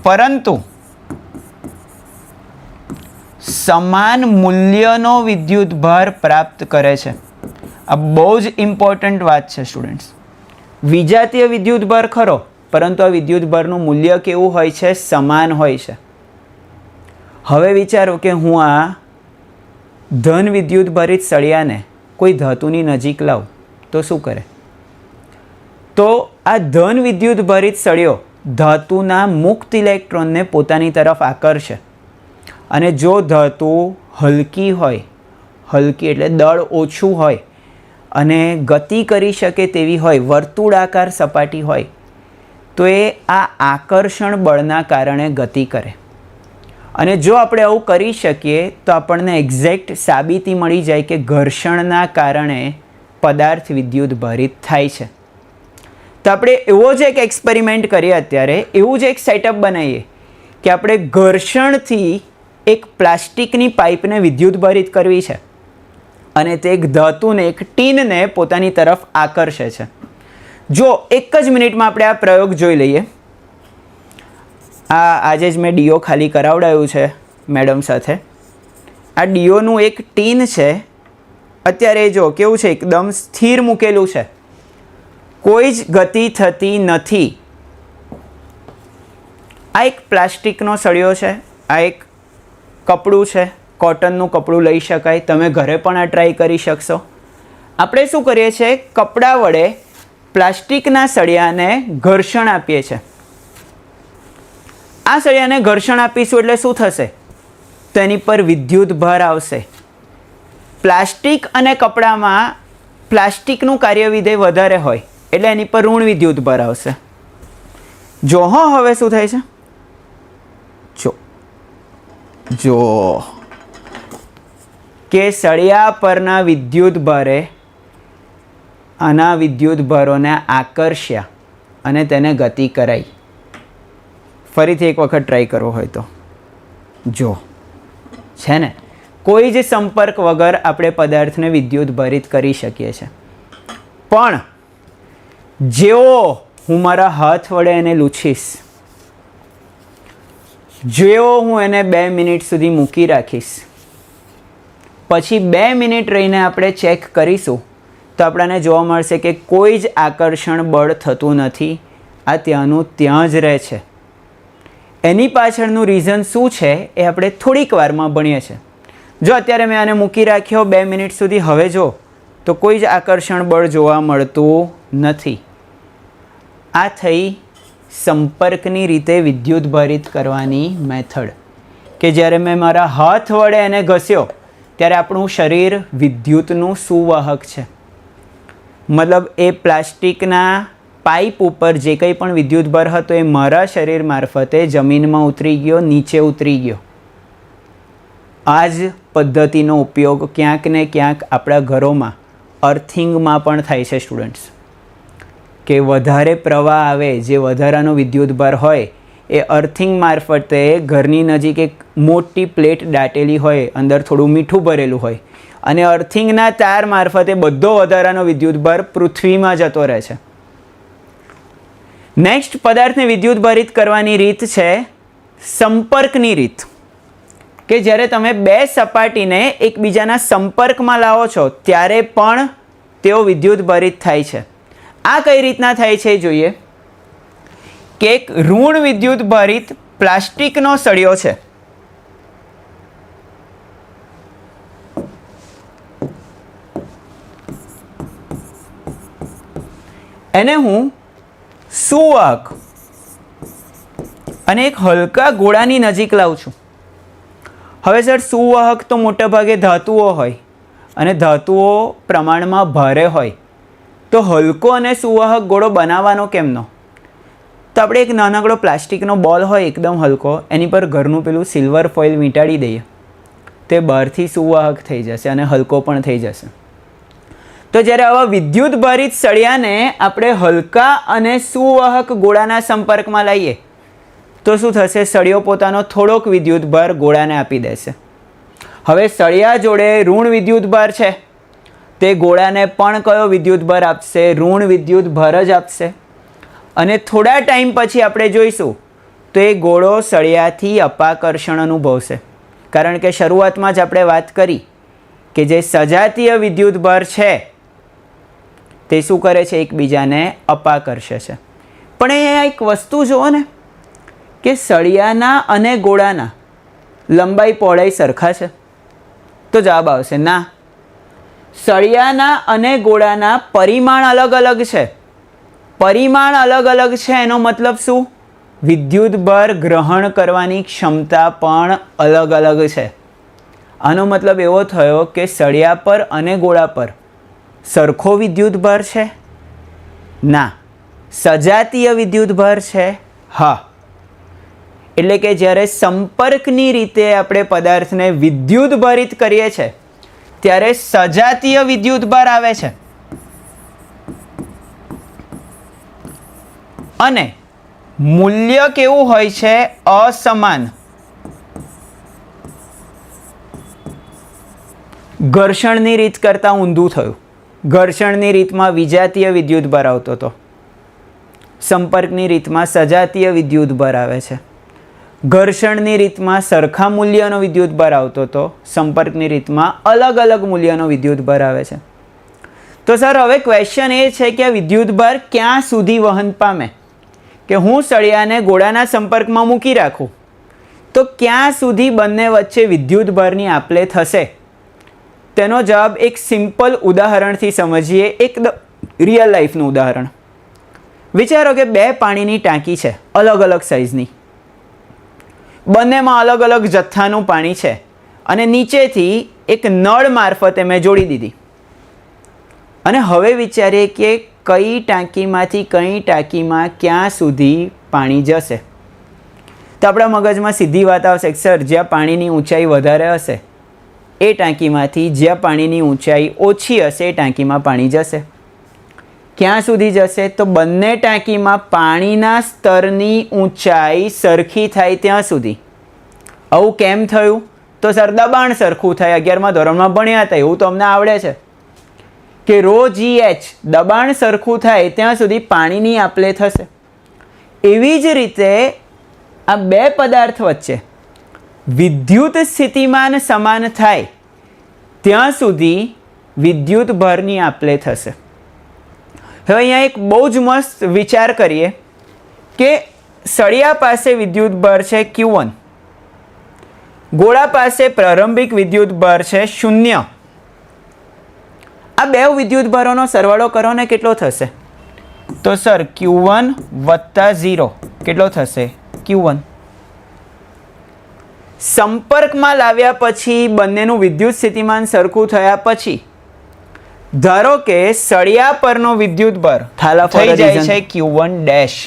પરંતુ સમાન મૂલ્યનો વિદ્યુત ભાર પ્રાપ્ત કરે છે. આ બહુ જ ઇમ્પોર્ટન્ટ વાત છે સ્ટુડન્ટ્સ. વિજાતીય વિદ્યુત ભાર ખરો, પરંતુ આ વિદ્યુત ભારનું મૂલ્ય કેવું હોય છે? સમાન હોય છે. હવે વિચારો કે હું આ ધન વિદ્યુત ભારિત સળિયાને કોઈ ધાતુની નજીક લાવું તો શું કરે? તો આ ધન વિદ્યુત ભારિત સળિયો ધાતુના મુક્ત ઇલેક્ટ્રોનને પોતાની તરફ આકર્ષે, અને જો ધાતુ હલકી હોય, હલકી એટલે દળ ઓછું હોય અને ગતિ કરી શકે તેવી હોય, વર્તુળાકાર સપાટી હોય, તો એ આ આકર્ષણ બળના કારણે ગતિ કરે. અને જો આપણે આવું કરી શકીએ તો આપણને એક્ઝેક્ટ સાબિતી મળી જાય કે ઘર્ષણના કારણે પદાર્થ વિદ્યુત ભારિત થાય છે. તો આપણે એવો જ એક એક્સપેરિમેન્ટ કરીએ અત્યારે, એવું જ એક સેટઅપ બનાવીએ કે આપણે ઘર્ષણથી એક પ્લાસ્ટિકની પાઇપને વિદ્યુત ભારિત કરવી છે, અને તે એક ધાતુને, એક ટીનને પોતાની તરફ આકર્ષે છે. જો એક જ મિનિટમાં આપણે આ પ્રયોગ જોઈ લઈએ. આજે જ મેં ડીઓ ખાલી કરાવડાવ્યું છે મેડમ સાથે. આ ડીઓનું એક ટીન છે. અત્યારે જો કેવું છે, એકદમ સ્થિર મૂકેલું છે, કોઈ જ ગતિ થતી નથી. આ એક પ્લાસ્ટિકનો સળિયો છે, આ એક કપડું છે, કોટનનું કપડું લઈ શકાય. તમે ઘરે પણ આ ટ્રાય કરી શકશો. આપણે શું કરીએ છીએ? કપડાં વડે પ્લાસ્ટિકના સળિયાને ઘર્ષણ આપીએ છીએ. આ સળિયાને ઘર્ષણ આપીશું એટલે શું થશે? તો એની પર વિદ્યુત ભાર આવશે. પ્લાસ્ટિક અને કપડામાં પ્લાસ્ટિકનું કાર્ય વિધેય વધારે હોય એટલે એની પર ઋણ વિદ્યુત ભાર આવશે. જો હવે શું થાય છે? જો કે સળિયા પરના વિદ્યુતભારે આના વિદ્યુતભારોને આકર્ષ્યા અને તેને ગતિ કરાઈ. ફરીથી એક વખત ટ્રાય કરવો હોય તો જો છે ને, કોઈ જ સંપર્ક વગર આપણે પદાર્થને વિદ્યુતભારિત કરી શકીએ છીએ. પણ જેવો હું મારા હાથ વડે એને લૂછીશ, જેવો હું એને 2 મિનિટ સુધી મૂકી રાખીશ, પછી 2 મિનિટ રહીને આપણે ચેક કરીશું તો આપણને જોવા મળશે કે કોઈ જ આકર્ષણ બળ થતું નથી. આ ત્યાંનું ત્યાં જ રહે છે. એની પાછળનું રીઝન શું છે એ આપણે થોડીક વારમાં ભણીએ છીએ. જો અત્યારે મેં આને મૂકી રાખ્યો 2 મિનિટ સુધી, હવે જો તો કોઈ જ આકર્ષણ બળ જોવા મળતું નથી. આ થઈ સંપર્કની રીતે વિદ્યુતભારિત કરવાની મેથડ, કે જ્યારે મેં મારા હાથ વડે એને ઘસ્યો ત્યારે આપણું શરીર વિદ્યુતનું સુવાહક છે. મતલબ એ પ્લાસ્ટિકના પાઇપ ઉપર જે કંઈ પણ વિદ્યુતભાર હતો એ મારા શરીર મારફતે જમીનમાં ઉતરી ગયો, નીચે ઉતરી ગયો. આ જ પદ્ધતિનો ઉપયોગ ક્યાંક ને ક્યાંક આપણા ઘરોમાં અર્થિંગમાં પણ થાય છે સ્ટુડન્ટ્સ. કે વધારે પ્રવાહ આવે, જે વધારાનો વિદ્યુતભાર હોય એ અર્થિંગ મારફતે ઘરની નજીક એક મોટી પ્લેટ દાટેલી હોય, અંદર થોડું મીઠું ભરેલું હોય અને અર્થિંગના તાર મારફતે બધો વધારાનો વિદ્યુતભાર પૃથ્વીમાં જતો રહે છે. નેક્સ્ટ પદાર્થને વિદ્યુતભારિત કરવાની રીત છે સંપર્કની રીત, કે જ્યારે તમે 2 સપાટીને એકબીજાના સંપર્કમાં લાવો છો ત્યારે પણ તેઓ વિદ્યુતભારિત થાય છે. આ કઈ રીતના થાય છે જોઈએ. કે એક ઋણ વિદ્યુતભારિત પ્લાસ્ટિકનો સળિયો છે. એને હું સુવાહક અને એક હલકા ગોળાની નજીક લાવું છું. હવે સર, સુવાહક તો મોટા ભાગે ધાતુઓ હોય અને ધાતુઓ પ્રમાણમાં ભારે હોય, તો હલકો અને સુવાહક ગોળો બનાવવાનો કેમનો? તો આપણે એક નાનકડો પ્લાસ્ટિકનો બોલ હોય એકદમ હલકો, એની પર ઘરનું પેલું સિલ્વર ફોઇલ વીંટાળી દઈએ, તે બહારથી સુવાહક થઈ જશે અને હલકો પણ થઈ જશે. તો જ્યારે આવા વિદ્યુતભારિત સળિયાને આપણે હલકા અને સુવાહક ગોળાના સંપર્કમાં લાવીએ તો શું થશે? સળિયો પોતાનો થોડોક વિદ્યુતભાર ગોળાને આપી દેશે. હવે સળિયા જોડે ઋણ વિદ્યુતભાર છે, તે ગોળાને પણ કયો વિદ્યુતભાર આપશે? ઋણ વિદ્યુતભાર જ આપશે. અને થોડા ટાઈમ પછી આપણે જોઈશું તો એ ગોળો સળિયાથી અપાકર્ષણ અનુભવશે. કારણ કે શરૂઆતમાં જ આપણે વાત કરી કે જે સજાતીય વિદ્યુતભાર છે તે શું કરે છે? એકબીજાને અપાકર્ષે છે. પણ અહીંયા એક વસ્તુ જુઓ ને, કે સળિયાના અને ગોળાના લંબાઈ પહોળાઈ સરખા છે? તો જવાબ આવશે ના. સળિયાના અને ગોળાના પરિમાણ અલગ અલગ છે. પરિમાણ અલગ અલગ છે એનો મતલબ શું? વિદ્યુતભાર ગ્રહણ કરવાની ક્ષમતા પણ અલગ અલગ છે. આનો મતલબ એવો થયો કે સળિયા પર અને ગોળા પર સરખો વિદ્યુતભાર છે? ના. સજાતીય વિદ્યુતભાર છે? હા. એટલે કે જ્યારે સંપર્કની રીતે આપણે પદાર્થને વિદ્યુતભારિત કરીએ છીએ ત્યારે સજાતીય વિદ્યુતભાર આવે છે અને મૂલ્ય કેવું હોય છે? અસમાન. ઘર્ષણની રીત કરતાં ઊંધું થયું. ઘર્ષણની રીતમાં વિજાતીય વિદ્યુતભાર આવતો હતો, સંપર્કની રીતમાં સજાતીય વિદ્યુતભાર આવે છે. ઘર્ષણની રીતમાં સરખા મૂલ્યનો વિદ્યુતભાર આવતો હતો, સંપર્કની રીતમાં અલગ અલગ મૂલ્યનો વિદ્યુતભાર આવે છે. તો સર, હવે ક્વેશ્ચન એ છે કે આ વિદ્યુતભાર ક્યાં સુધી વહન પામે? કે હું સળિયાને ગોળાના સંપર્કમાં મૂકી રાખું તો ક્યાં સુધી બંને વચ્ચે વિદ્યુતભારની આપ-લે થશે? તેનો જવાબ એક સિમ્પલ ઉદાહરણથી સમજીએ. એક રિયલ લાઈફનું ઉદાહરણ વિચારો કે 2 પાણીની ટાંકી છે, અલગ અલગ સાઇઝની. બંનેમાં અલગ અલગ જથ્થાનું પાણી છે અને નીચેથી એક નળ મારફતે મેં જોડી દીધી. અને હવે વિચારીએ કે કઈ ટાંકીમાંથી કઈ ટાંકીમાં ક્યાં સુધી પાણી જશે. તો આપણા મગજમાં સીધી વાત આવશે, સર, જ્યાં પાણીની ઊંચાઈ વધારે હશે એ ટાંકીમાંથી જ્યાં પાણીની ઊંચાઈ ઓછી હશે એ ટાંકીમાં પાણી જશે. ક્યાં સુધી જશે? તો બંને ટાંકીમાં પાણીના સ્તરની ઊંચાઈ સરખી થાય ત્યાં સુધી. આવું કેમ થયું? તો સર દબાણ સરખું થાય. 11મા ધોરણમાં ભણ્યા હતા, એવું તો અમને આવડે છે કે ρGH દબાણ સરખું થાય ત્યાં સુધી પાણીની આપલે થશે. એવી જ રીતે આ બે પદાર્થ વચ્ચે વિદ્યુત સ્થિતિમાન સમાન થાય ત્યાં સુધી વિદ્યુત ભારની આપલે થશે. હવે અહીંયા એક બહુ જ મસ્ત વિચાર કરીએ કે સળિયા પાસે વિદ્યુત ભાર છે Q1, ગોળા પાસે પ્રારંભિક વિદ્યુત ભાર છે 0. આ બે વિદ્યુત ભારોનો સરવાળો કરો ને કેટલો થશે? તો સર Q1 વત્તા 0 કેટલો થશે? Q1. સંપર્કમાં લાવ્યા પછી બંનેનું વિદ્યુત સ્થિતિમાન સરખું થયા પછી ધારો કે સળિયા પરનો વિદ્યુત ભાર થઈ જાય છે Q1 ડેશ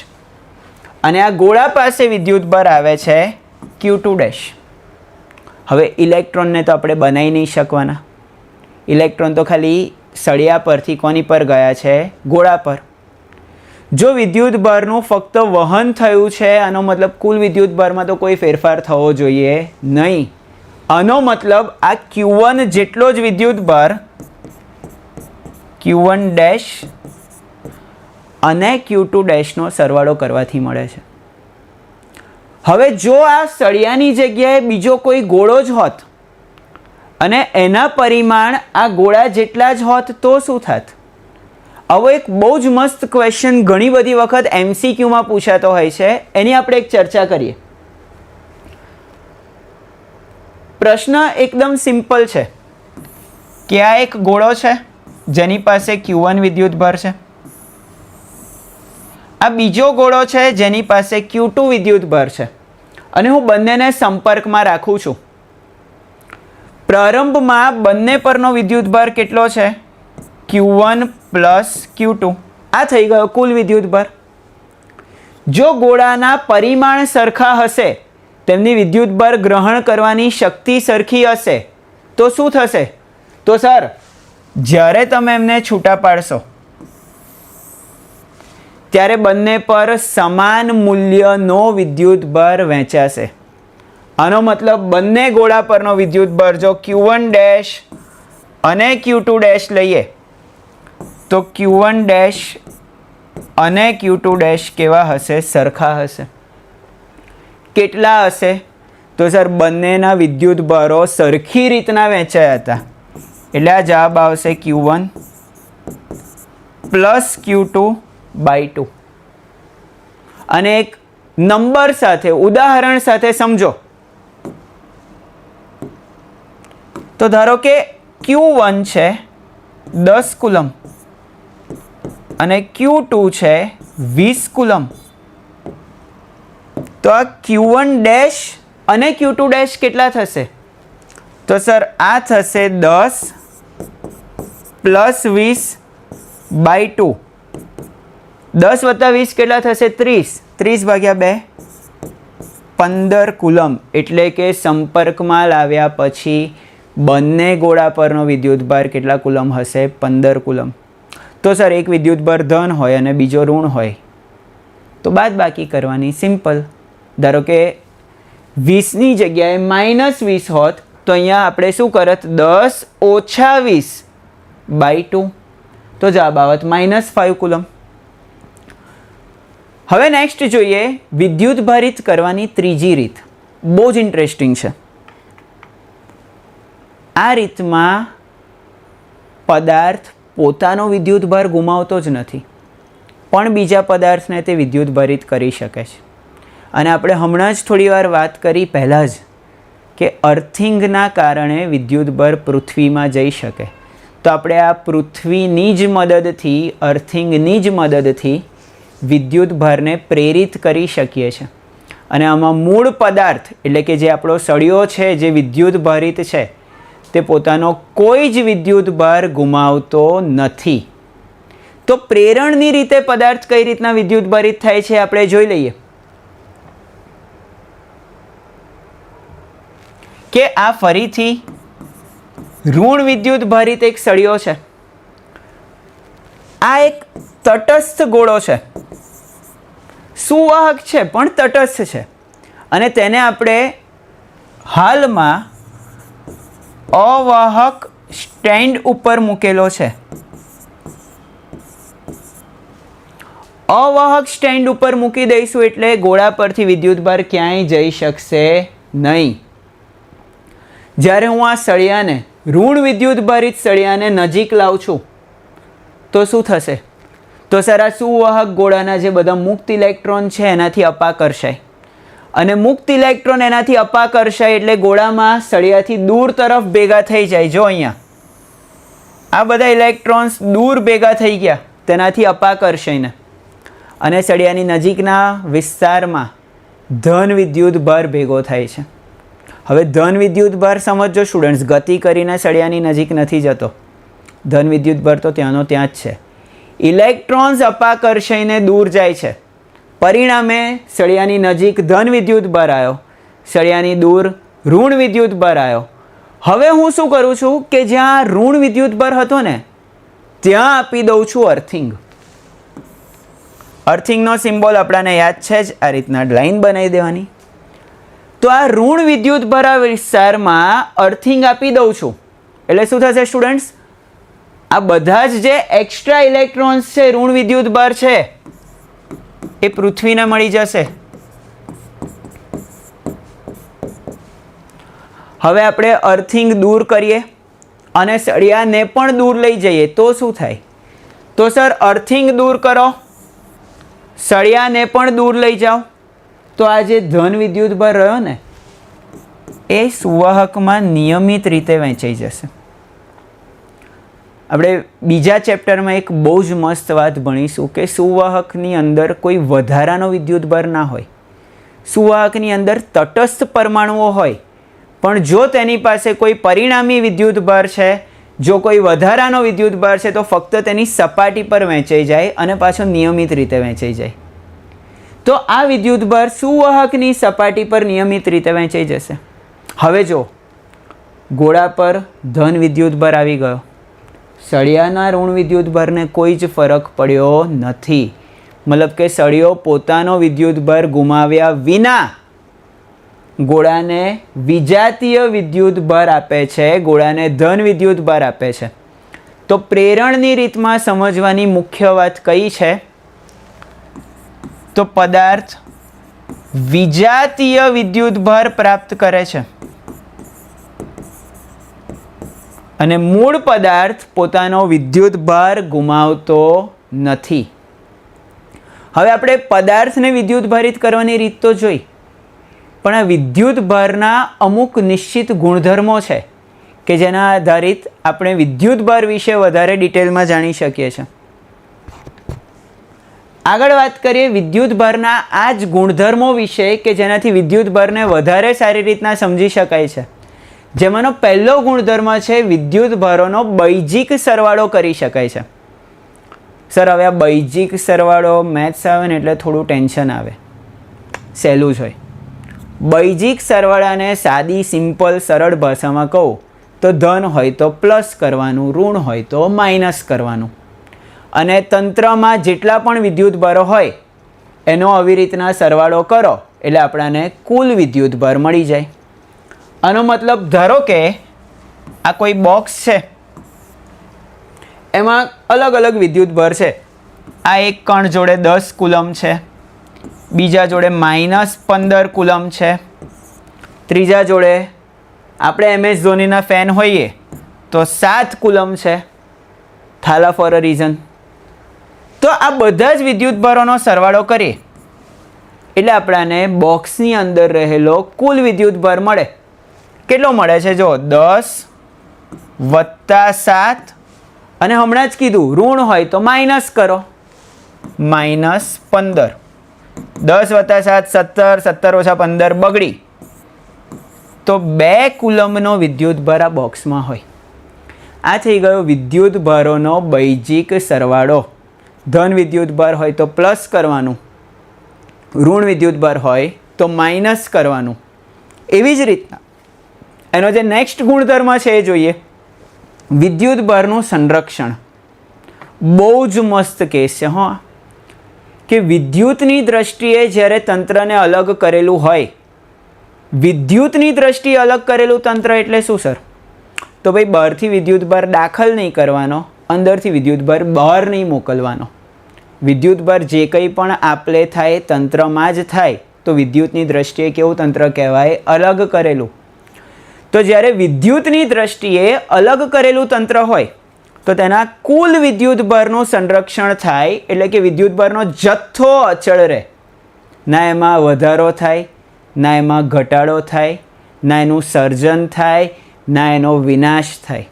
અને આ ગોળા પાસે વિદ્યુત ભાર આવે છે Q2 ડેશ. હવે ઇલેક્ટ્રોનને તો આપણે બનાવી નહીં શકવાના. ઇલેક્ટ્રોન તો ખાલી સળિયા પરથી કોની પર ગયા છે? ગોળા પર. જો વિદ્યુત ભારનું ફક્ત વહન થયું છે આનો મતલબ કુલ વિદ્યુત ભારમાં તો કોઈ ફેરફાર થવો જોઈએ નહીં. આનો મતલબ આ Q1 જેટલો જ વિદ્યુત ભાર Q1 ડેશ અને Q2 ડેશનો સરવાળો કરવાથી મળે છે. હવે જો આ સળિયાની જગ્યાએ બીજો કોઈ ગોળો જ હોત અને એના પરિમાણ આ ગોળા જેટલા જ હોત તો શું થાત? આવો એક બહુ જ મસ્ત ક્વેશ્ચન ઘણી બધી વખત MCQમાં પૂછાતો હોય છે, એની આપણે એક ચર્ચા કરીએ. પ્રશ્ન એકદમ સિમ્પલ છે કે આ એક ગોળો છે જેની પાસે Q1 વિદ્યુત ભાર છે, આ બીજો ગોળો છે જેની પાસે Q2 વિદ્યુત ભાર છે અને હું બંનેને સંપર્કમાં રાખું છું. પ્રારંભમાં બંને પરનો વિદ્યુત ભાર કેટલો છે? Q1 plus Q2. આ થઈ ગયો કુલ વિદ્યુત ભાર. જો ગોળાના પરિમાણ સરખા હશે, તેમની વિદ્યુત ભાર ગ્રહણ કરવાની શક્તિ સરખી હશે તો શું થશે? તો સર જ્યારે તમે એમને છૂટા પાડશો ત્યારે બંને પર સમાન મૂલ્યનો વિદ્યુત ભાર વહેંચાશે. આનો મતલબ બંને ગોળા પરનો વિદ્યુત ભાર જો Q1 ડેશ અને Q2 ડેશ લઈએ તો Q1 ડેશ અને Q2 ડેશ કેવા હશે? સરખા હશે. કેટલા હશે? તો સર બંનેના વિદ્યુત ભારો સરખી રીતના વહેંચાયા હતા એટલે આ જવાબ આવશે Q1 પ્લસ Q2 બાય 2. અને એક નંબર સાથે ઉદાહરણ સાથે સમજો તો ધારો કે Q1 છે 10 કુલમ અને Q2 છે 20 કુલમ. તો આ Q1 ડેશ અને Q2 ડેશ કેટલા થશે? તો સર આ થશે 10 પ્લસ 20 બાય 2. 10 વત્તા 20 કેટલા થશે? 30. 30 ભાગ્યા 2 15 કુલમ. એટલે કે સંપર્કમાં લાવ્યા પછી બંને ગોળા પરનો વિદ્યુત ભાર કેટલા કુલમ હશે? 15 કુલમ. તો સર એક વિદ્યુત ભાર ધન હોય અને બીજો ઋણ હોય તો બાદ બાકી કરવાની. સિમ્પલ. ધારો કે 20ની જગ્યાએ -20 હોત તો અહીંયા આપણે શું કરત? 10 ઓછા 20 બાય 2 તો જવાબ આવત -5 કુલમ. હવે નેક્સ્ટ જોઈએ વિદ્યુત ભારિત કરવાની ત્રીજી રીત. બહુ જ ઇન્ટરેસ્ટિંગ છે. આ રીતમાં પદાર્થ પોતાનો વિદ્યુત ભાર ગુમાવતો જ નથી પણ બીજા પદાર્થને તે વિદ્યુત ભારિત કરી શકે છે. અને આપણે હમણાં જ થોડી વાર વાત કરી પહેલાં જ કે અર્થિંગના કારણે વિદ્યુત ભાર પૃથ્વીમાં જઈ શકે. તો આપણે આ પૃથ્વીની જ મદદથી અર્થિંગની જ મદદથી વિદ્યુત ભારને પ્રેરિત કરી શકીએ છીએ. અને આમાં મૂળ પદાર્થ એટલે કે જે આપણો સળિયો છે જે વિદ્યુત ભારિત છે તે પોતાનો કોઈ જ વિદ્યુત ભાર ગુમાવતો નથી. તો પ્રેરણની રીતે પદાર્થ કઈ રીતના વિદ્યુત ભારિત થાય છે આપણે જોઈ લઈએ. કે આ ફરીથી ઋણ વિદ્યુત ભારિત એક સળિયો છે. આ એક તટસ્થ ગોળો છે, સુવાહક છે પણ તટસ્થ છે, અને તેને આપણે હાલમાં અવાહક સ્ટેન્ડ ઉપર મૂકેલો છે. અવાહક સ્ટેન્ડ ઉપર મૂકી દઈશું એટલે ગોળા પરથી વિદ્યુતભાર ક્યાંય જઈ શકશે નહીં. જ્યારે હું આ સળિયાને ઋણ વિદ્યુતભારિત સળિયાને નજીક લાવું છું તો શું થશે? તો સર આ સુવાહક ગોળાના જે બધા મુક્ત ઇલેક્ટ્રોન છે એનાથી અપાકર્ષાય, અને મુક્ત ઇલેક્ટ્રોન એનાથી અપાકર્ષાય એટલે ગોળામાં સળિયાથી દૂર તરફ ભેગા થઈ જાય. જો અહીંયા આ બધા ઇલેક્ટ્રોન્સ દૂર ભેગા થઈ ગયા તેનાથી અપાકર્ષાયને, અને સળિયાની નજીકના વિસ્તારમાં ધન વિદ્યુતભાર ભેગો થાય છે. હવે ધન વિદ્યુતભાર સમજો સ્ટુડન્ટ્સ, ગતિ કરીને સળિયાની નજીક નથી જતો. ધન વિદ્યુતભાર તો ત્યાંનો ત્યાં જ છે. ઇલેક્ટ્રોન્સ અપાકર્ષાઈને દૂર જાય છે, પરિણામે સળિયાની નજીક ધન વિદ્યુતભાર આવ્યો, સળિયાની દૂર ઋણ વિદ્યુતભાર આવ્યો. હવે હું શું કરું છું કે જ્યાં ઋણ વિદ્યુતભાર હતો ને ત્યાં આપી દઉં છું અર્થિંગ. અર્થિંગનો સિમ્બોલ આપણાને યાદ છે જ, આ રીતના લાઈન બનાવી દેવાની. તો આ ઋણ વિદ્યુતભાર વિસ્તારમાં અર્થિંગ આપી દઉં છું એટલે શું થશે સ્ટુડન્ટ્સ? આ બધા જ જે એક્સ્ટ્રા ઇલેક્ટ્રોન્સ છે, ઋણ વિદ્યુતભાર છે, એ પૃથ્વીને મળી જશે. હવે આપણે અર્થિંગ દૂર કરીએ અને સળિયાને પણ દૂર લઈ જઈએ તો શું થાય? તો સર અર્થિંગ દૂર કરો, સળિયાને પણ દૂર લઈ જાઓ, તો આ જે ધન વિદ્યુતભાર રહ્યો ને એ સુવાહકમાં નિયમિત રીતે વહેંચાઈ જશે. આપણે બીજા ચેપ્ટરમાં એક બહુ જ મસ્ત વાત ભણીશું કે સુવાહકની અંદર કોઈ વધારાનો વિદ્યુતભાર ના હોય. સુવાહકની અંદર તટસ્થ પરમાણુઓ હોય, પણ જો તેની પાસે કોઈ પરિણામી વિદ્યુતભાર છે, જો કોઈ વધારાનો વિદ્યુતભાર છે, તો ફક્ત તેની સપાટી પર વહેંચાઈ જાય અને પાછો નિયમિત રીતે વહેંચાઈ જાય. તો આ વિદ્યુતભાર સુવાહકની સપાટી પર નિયમિત રીતે વહેંચાઈ જશે. હવે જો ગોળા પર ધન વિદ્યુતભાર આવી ગયો, સળિયાના ઋણ વિદ્યુતભારને કોઈ જ ફરક પડ્યો નથી. મતલબ કે સળિયો પોતાનો વિદ્યુતભાર ગુમાવ્યા વિના ગોળાને વિજાતીય વિદ્યુતભાર આપે છે, ગોળાને ધન વિદ્યુતભાર આપે છે. તો પ્રેરણની રીતમાં સમજવાની મુખ્ય વાત કઈ છે? તો પદાર્થ વિજાતીય વિદ્યુતભાર પ્રાપ્ત કરે છે અને મૂળ પદાર્થ પોતાનો વિદ્યુતભાર ગુમાવતો નથી. હવે આપણે પદાર્થને વિદ્યુતભારિત કરવાની રીત તો જોઈ, પણ આ વિદ્યુતભારના અમુક નિશ્ચિત ગુણધર્મો છે કે જેના આધારિત આપણે વિદ્યુતભાર વિશે વધારે ડિટેલમાં જાણી શકીએ છીએ. આગળ વાત કરીએ વિદ્યુતભારના આ જ ગુણધર્મો વિશે કે જેનાથી વિદ્યુતભારને વધારે સારી રીતના સમજી શકાય છે. જેમાંનો પહેલો ગુણધર્મ છે વિદ્યુતભારોનો બૈજિક સરવાળો કરી શકાય છે. સર હવે આ બૈજિક સરવાળો મેથ્સ આવે ને એટલે થોડું ટેન્શન આવે, સહેલું જ હોય. બૈજિક સરવાળાને સાદી સિમ્પલ સરળ ભાષામાં કહું તો ધન હોય તો પ્લસ કરવાનું, ઋણ હોય તો માઇનસ કરવાનું, અને તંત્રમાં જેટલા પણ વિદ્યુતભારો હોય એનો આવી રીતના સરવાળો કરો એટલે આપણાને કુલ વિદ્યુતભાર મળી જાય. આનો મતલબ ધારો કે આ કોઈ બોક્સ છે, એમાં અલગ અલગ વિદ્યુતભાર છે. આ એક કણ જોડે 10 કુલમ છે, બીજા જોડે -15 કુલમ છે, ત્રીજા જોડે આપણે MS ધોનીના ફેન હોઈએ તો 7 કુલમ છે. Thala for a reason. તો આ બધા જ વિદ્યુતભારોનો સરવાળો કરીએ એટલે આપણાને બોક્સની અંદર રહેલો કુલ વિદ્યુતભાર મળે. કેટલો મળે છે? જો 10 + 7, અને હમણાં જ કીધું ઋણ હોય તો માઇનસ કરો, -15. 10 + 7 17, 17 - 15 બગડી, તો 2 કુલમનો વિદ્યુતભાર આ બોક્સમાં હોય. આ થઈ ગયો વિદ્યુતભારોનો બૈજિક સરવાળો. ધન વિદ્યુતભાર હોય તો પ્લસ કરવાનું, ઋણ વિદ્યુતભાર હોય તો માઇનસ કરવાનું. એવી જ રીતના એનો જે નેક્સ્ટ ગુણધર્મ છે એ જોઈએ. વિદ્યુત ભારનું સંરક્ષણ બહુ જ મસ્ત કેસ છે હો, કે વિદ્યુતની દ્રષ્ટિએ જ્યારે તંત્રને અલગ કરેલું હોય, વિદ્યુતની દ્રષ્ટિએ અલગ કરેલું તંત્ર એટલે શું સર? તો ભાઈ બહારથી વિદ્યુત ભાર દાખલ નહીં કરવાનો, અંદરથી વિદ્યુત ભાર બહાર નહીં મોકલવાનો. વિદ્યુત ભાર જે કંઈ પણ આપલે થાય તંત્રમાં જ થાય, તો વિદ્યુતની દ્રષ્ટિએ કેવું તંત્ર કહેવાય? અલગ કરેલું. તો જ્યારે વિદ્યુતની દ્રષ્ટિએ અલગ કરેલું તંત્ર હોય તો તેના કુલ વિદ્યુત ભારનું સંરક્ષણ થાય, એટલે કે વિદ્યુત ભારનો જથ્થો અચળ રહે, ના એમાં વધારો થાય, ના એમાં ઘટાડો થાય, ના એનું સર્જન થાય, ના એનો વિનાશ થાય.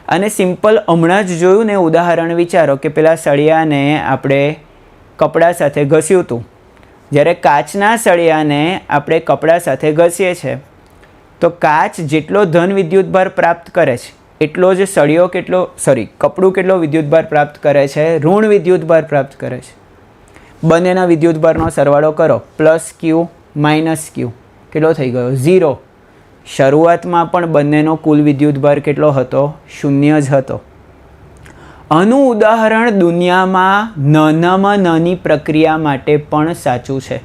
અને સિમ્પલ હમણાં જ જોયું ને ઉદાહરણ વિચારો કે પેલા સળિયાને આપણે કપડાં સાથે ઘસ્યું હતું. જ્યારે કાચના સળિયાને આપણે કપડાં સાથે ઘસીએ છીએ તો કાચ જેટલો ધન વિદ્યુત ભાર પ્રાપ્ત કરે છે એટલો જ સળિયો કપડું કેટલો વિદ્યુત ભાર પ્રાપ્ત કરે છે? ઋણ વિદ્યુત ભાર પ્રાપ્ત કરે છે. બંનેના વિદ્યુત ભારનો સરવાળો કરો, પ્લસ ક્યુ માઇનસ ક્યુ, કેટલો થઈ ગયો? 0. શરૂઆતમાં પણ બંનેનો કુલ વિદ્યુત ભાર કેટલો હતો? 0 જ હતો. આનું ઉદાહરણ દુનિયામાં નાનામાં નાની પ્રક્રિયા માટે પણ સાચું છે.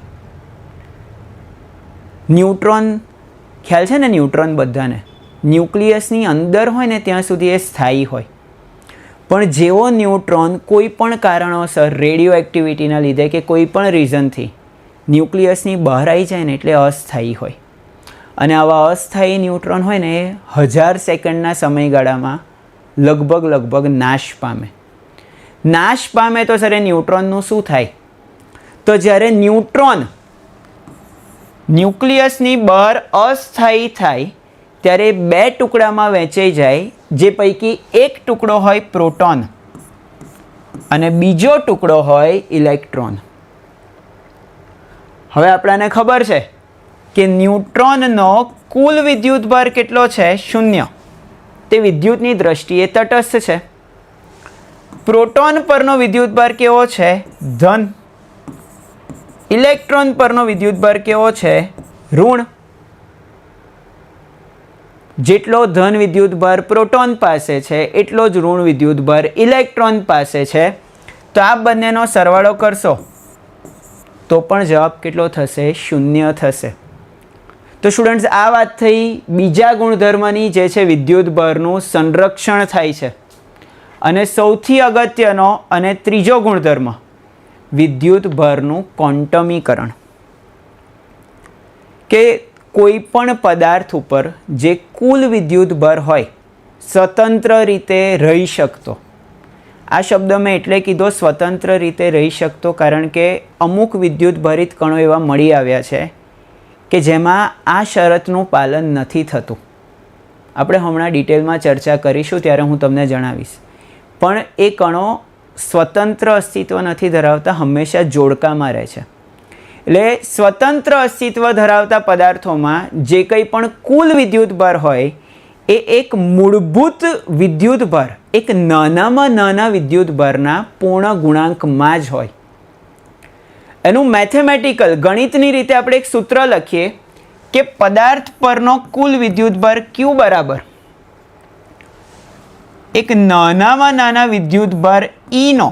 ન્યુટ્રોન ખ્યાલ છે ને? ન્યુટ્રોન બધાને ન્યુક્લિયસની અંદર હોય ને ત્યાં સુધી એ સ્થાયી હોય, પણ જેવો ન્યુટ્રોન કોઈ પણ કારણોસર રેડિયો એક્ટિવિટીના લીધે કે કોઈ પણ રીઝનથી ન્યુક્લિયસની બહાર આવી જાય ને એટલે અસ્થાયી હોય. અને આવા અસ્થાયી ન્યુટ્રોન હોય ને એ 1000 સેકન્ડના સમયગાળામાં લગભગ નાશ પામે. નાશ પામે તો સર એ ન્યુટ્રોનનું શું થાય? તો જ્યારે ન્યુટ્રોન ન્યુક્લિયસની બહાર અસ્થાયી થાય ત્યારે 2 ટુકડામાં વહેંચાઈ જાય, જે પૈકી એક ટુકડો હોય પ્રોટોન અને બીજો ટુકડો હોય ઇલેક્ટ્રોન. હવે આપણાને ખબર છે કે ન્યુટ્રોનનો કુલ વિદ્યુત ભાર કેટલો છે? 0. તે વિદ્યુતની દ્રષ્ટિએ તટસ્થ છે. પ્રોટોન પરનો વિદ્યુત ભાર કેવો છે? ધન. ઇલેક્ટ્રોન પરનો વિદ્યુત ભાર કેવો છે? ઋણ. જેટલો ધન વિદ્યુત ભાર પ્રોટોન પાસે છે એટલો જ ઋણ વિદ્યુત ભાર ઇલેક્ટ્રોન પાસે છે. તો આ બંનેનો સરવાળો કરશો તો પણ જવાબ કેટલો થશે? 0 થશે. તો સ્ટુડન્ટ્સ, આ વાત થઈ બીજા ગુણધર્મની, જે છે વિદ્યુત ભારનું સંરક્ષણ થાય છે. અને સૌથી અગત્યનો અને ત્રીજો ગુણધર્મ, વિદ્યુત ભારનું ક્વોન્ટમીકરણ, કે કોઈ પણ પદાર્થ ઉપર જે કુલ વિદ્યુત ભાર હોય સ્વતંત્ર રીતે રહી શકતો. આ શબ્દ મેં એટલે કીધો સ્વતંત્ર રીતે રહી શકતો કારણ કે અમુક વિદ્યુત ભારિત કણો એવા મળી આવ્યા છે કે જેમાં આ શરતનું પાલન નથી થતું. આપણે હમણાં ડિટેલમાં ચર્ચા કરીશું ત્યારે હું તમને જણાવીશ. પણ એ કણો સ્વતંત્ર અસ્તિત્વ નથી ધરાવતા, હંમેશા જોડકામાં રહે છે. એટલે સ્વતંત્ર અસ્તિત્વ ધરાવતા પદાર્થોમાં જે કંઈ પણ કુલ વિદ્યુત ભાર હોય એ એક મૂળભૂત વિદ્યુત ભાર, એક નાનામાં નાના વિદ્યુત ભારના પૂર્ણ ગુણાંકમાં જ હોય. એનું મેથેમેટિકલ ગણિતની રીતે આપણે એક સૂત્ર લખીએ કે પદાર્થ પરનો કુલ વિદ્યુત ભાર Q બરાબર એક નાનામાં નાના વિદ્યુત ભાર E નો,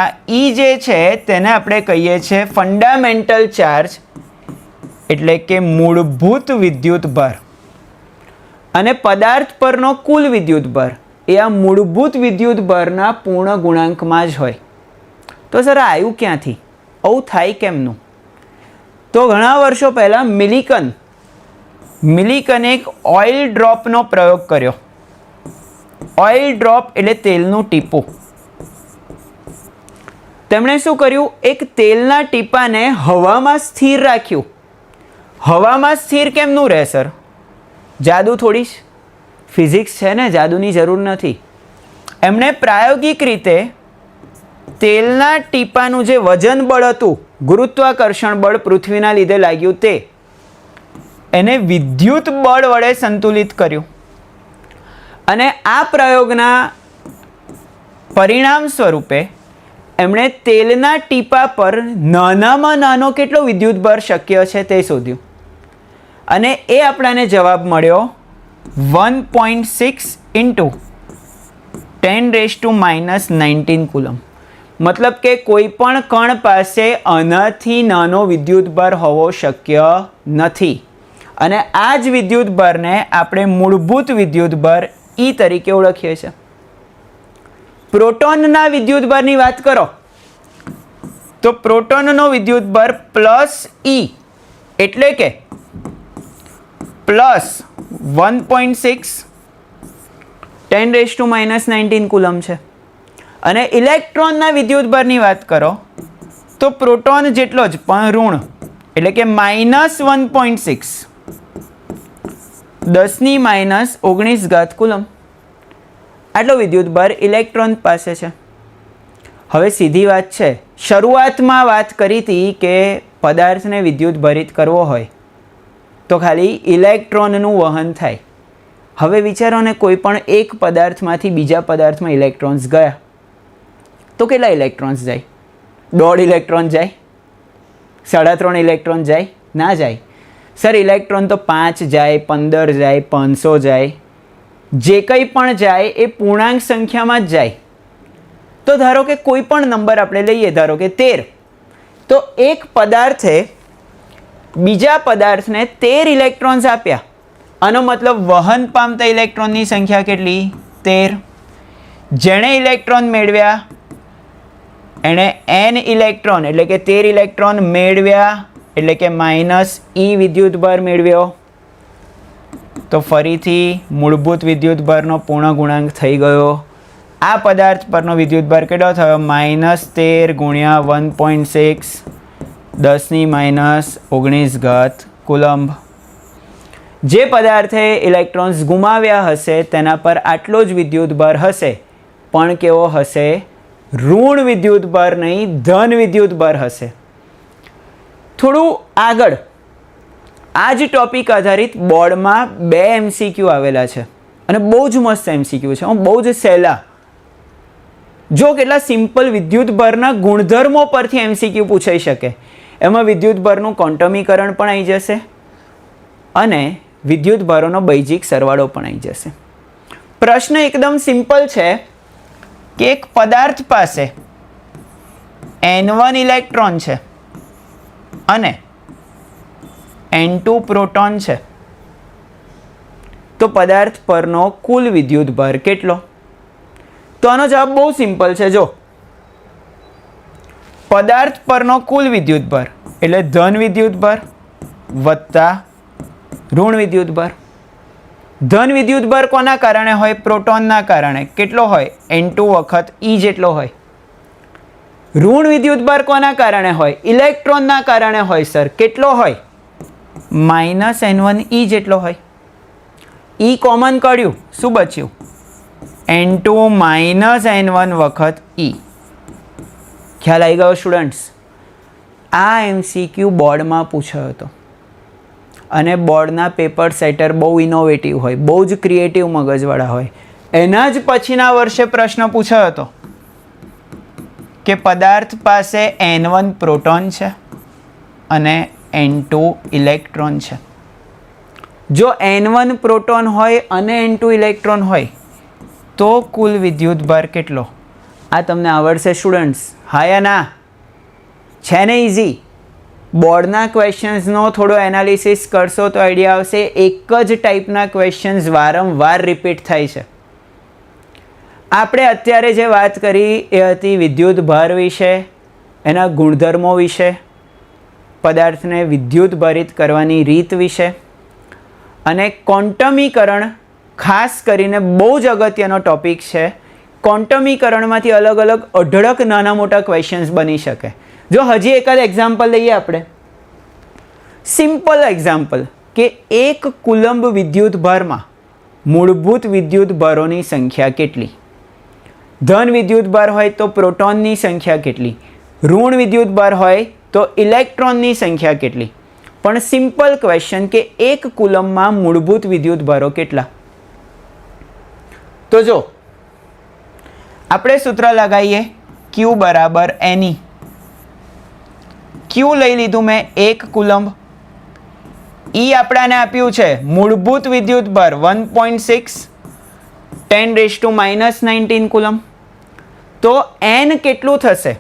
આ E જે છે તેને આપણે કહીએ છીએ ફંડામેન્ટલ ચાર્જ, એટલે કે મૂળભૂત વિદ્યુત ભાર. અને પદાર્થ પરનો કુલ વિદ્યુત ભાર એ આ મૂળભૂત વિદ્યુત ભારના પૂર્ણ ગુણાંકમાં જ હોય. તો સર આવ્યું ક્યાંથી? આવું થાય કેમનું? તો ઘણા વર્ષો પહેલાં મિલિકને એક ઓઇલ ડ્રોપનો પ્રયોગ કર્યો. ઓઇલ ડ્રોપ એટલે તેલનું ટીપું. તેમણે શું કર્યું? એક તેલના ટીપાને હવામાં સ્થિર રાખ્યું. હવામાં સ્થિર કેમનું રહે સર? જાદુ થોડી જ, ફિઝિક્સ છે ને, જાદુની જરૂર નથી. એમણે પ્રાયોગિક રીતે તેલના ટીપાનું જે વજન બળ હતું, ગુરુત્વાકર્ષણ બળ પૃથ્વીના લીધે લાગ્યું, તે એને વિદ્યુત બળ વડે સંતુલિત કર્યું. અને આ પ્રયોગના પરિણામ સ્વરૂપે એમણે તેલના ટીપા પર નાનામાં નાનો કેટલો વિદ્યુત ભાર શક્ય છે તે શોધ્યું. અને એ આપણાને જવાબ મળ્યો 1.6 ઇન્ટુ 10⁻⁻19 કુલમ. મતલબ કે કોઈ પણ કણ પાસે આનાથી નાનો વિદ્યુતભાર હોવો શક્ય નથી. અને આ જ વિદ્યુતભારને આપણે મૂળભૂત વિદ્યુતભાર E તરીકે ઓળખીએ છીએ. પ્રોટોનના વિદ્યુતભારની વાત કરો તો પ્રોટોનનો વિદ્યુતભાર +E એટલે કે +1.6 10⁻⁻19 કુલમ છે. અને ઇલેક્ટ્રોનના વિદ્યુતભારની વાત કરો તો પ્રોટોન જેટલો જ પણ ઋણ એટલે કે -1.6 10⁻⁻19 કુલમ. આટલો વિદ્યુતભાર ઇલેક્ટ્રોન પાસે છે. હવે સીધી વાત છે, શરૂઆતમાં વાત કરી હતી કે પદાર્થને વિદ્યુતભરિત કરવો હોય તો ખાલી ઇલેક્ટ્રોનનું વહન થાય. હવે વિચારો ને કોઈ પણ એક પદાર્થમાંથી બીજા પદાર્થમાં ઇલેક્ટ્રોન્સ ગયા તો કેટલા ઇલેક્ટ્રોન્સ જાય? 1.5 ઇલેક્ટ્રોન જાય? 3.5 ઇલેક્ટ્રોન જાય? ના જાય. સર ઇલેક્ટ્રોન તો 5 જાય, 15 જાય, 500 જાય, જે કંઈ પણ જાય એ પૂર્ણાંક સંખ્યામાં જ જાય. તો ધારો કે કોઈ પણ નંબર આપણે લઈએ, ધારો કે 13, તો એક પદાર્થે બીજા પદાર્થને 13 ઇલેક્ટ્રોન્સ આપ્યા. આનો મતલબ વહન પામતા ઇલેક્ટ્રોનની સંખ્યા કેટલી? 13. જેણે ઇલેક્ટ્રોન મેળવ્યા એણે n ઇલેક્ટ્રોન એટલે કે 13 ઇલેક્ટ્રોન મેળવ્યા એટલે કે -E વિદ્યુતભાર મેળવ્યો. તો ફરીથી મૂળભૂત વિદ્યુતભારનો પૂર્ણ ગુણાંક થઈ ગયો. આ પદાર્થ પરનો વિદ્યુતભાર કેટલો થયો? -13 × 1.6 10⁻⁻19 કુલમ્બ. જે પદાર્થે ઇલેક્ટ્રોન્સ ગુમાવ્યા હશે તેના પર આટલો જ વિદ્યુતભાર હશે, પણ કેવો હશે? ઋણ વિદ્યુતભાર નહીં, ધન વિદ્યુતભાર હશે. થોડું આગળ આ જ ટોપિક આધારિત બોર્ડમાં 2 MCQ આવેલા છે અને બહુ જ મસ્ત MCQ છે, બહુ જ સહેલા. જો કેટલા સિમ્પલ વિદ્યુતભારના ગુણધર્મો પરથી MCQ પૂછાઈ શકે. એમાં વિદ્યુતભારનું ક્વોન્ટમીકરણ પણ આવી જશે અને વિદ્યુતભારોનો બૈજિક સરવાળો પણ આવી જશે. પ્રશ્ન એકદમ સિમ્પલ છે કે એક પદાર્થ પાસે N1 ઇલેક્ટ્રોન છે અને N2 પ્રોટોન છે, તો પદાર્થ પરનો કુલ વિદ્યુતભાર કેટલો? તો આનો જવાબ બહુ સિમ્પલ છે. જો પદાર્થ પરનો કુલ વિદ્યુતભાર એટલે ધન વિદ્યુતભાર વત્તા ઋણ વિદ્યુતભાર. ધન વિદ્યુતભાર કોના કારણે હોય? પ્રોટોનના કારણે. કેટલો હોય? N2 વખત E જેટલો હોય. ઋણ વિદ્યુતભાર કોના કારણે હોય? ઇલેક્ટ્રોનના કારણે હોય. સર કેટલો હોય? -N1 E જેટલો હોય. E કોમન કાઢ્યું, શું બચ્યું? N2 -N1 વખત E. ખ્યાલ આવી ગયો સ્ટુડન્ટ્સ? આ MCQ બોર્ડમાં પૂછાયો હતો અને બોર્ડના પેપર સેટર બહુ ઇનોવેટિવ હોય, બહુ જ ક્રિએટિવ મગજવાળા હોય. એના જ પછીના વર્ષે પ્રશ્ન પૂછાયો હતો કે પદાર્થ પાસે N1 પ્રોટોન છે અને N2 ઇલેક્ટ્રોન છે. જો N1 પ્રોટોન હોય અને N2 ઇલેક્ટ્રોન હોય તો કુલ વિદ્યુતભાર કેટલો? આ તમને આવડશે સ્ટુડન્ટ્સ? હા યા ના? છે ને ઇઝી? બોર્ડના ક્વેશ્ચન્સનો થોડો એનાલિસિસ કરશો તો આઈડિયા આવશે. એક જ ટાઈપના ક્વેશ્ચન્સ વારંવાર રિપીટ થાય છે. આપણે અત્યારે જે વાત કરી એ હતી વિદ્યુતભાર વિશે, એના ગુણધર્મો વિશે, પદાર્થને વિદ્યુતભારિત કરવાની રીત વિશે અને ક્વોન્ટમીકરણ ખાસ કરીને બહુ જ અગત્યનો ટોપિક છે. ક્વોન્ટમીકરણમાંથી અલગ અલગ અઢળક નાના મોટા ક્વેશ્ચન્સ બની શકે. જો હજી એકાદ એક્ઝામ્પલ લઈએ આપણે, સિમ્પલ એક્ઝામ્પલ કે એક કુલંબ વિદ્યુતભારમાં મૂળભૂત વિદ્યુતભારોની સંખ્યા કેટલી? ધન વિદ્યુતભાર હોય તો પ્રોટોનની સંખ્યા કેટલી? ઋણ વિદ્યુતભાર હોય તો ઇલેક્ટ્રોનની સંખ્યા કેટલી? પણ સિમ્પલ ક્વેશ્ચન કે એક કુલમમાં મૂળભૂત વિદ્યુતભારો કેટલા? તો જો આપણે સૂત્ર લગાવીએ Q = Ne. Q લઈ લીધું મેં 1 કુલંબ, ઈ આપણાને આપ્યું છે મૂળભૂત વિદ્યુત ભાર 1.6 10⁻⁻19 કુલમ. તો n કેટલું થશે?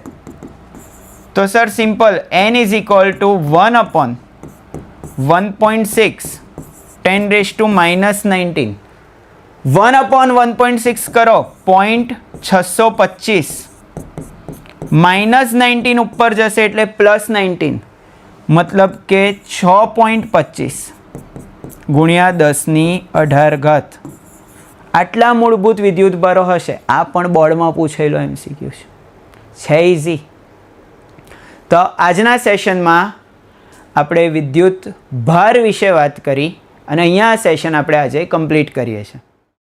તો sir simple, n is equal to 1/1.6 10⁻⁻19. 1/1.6 કરો 0.625 -19 ઉપર જશે એટલે +19, મતલબ કે 6.25 ગુણ્યા 10⁻18. આટલા મૂળભૂત વિદ્યુત ભારો હશે. આ પણ બોર્ડમાં પૂછેલો MCQ છે ઇઝી. તો આજના સેશનમાં આપણે વિદ્યુત ભાર વિશે વાત કરી અને અહીંયા આ સેશન આપણે આજે કમ્પ્લીટ કરીએ છીએ.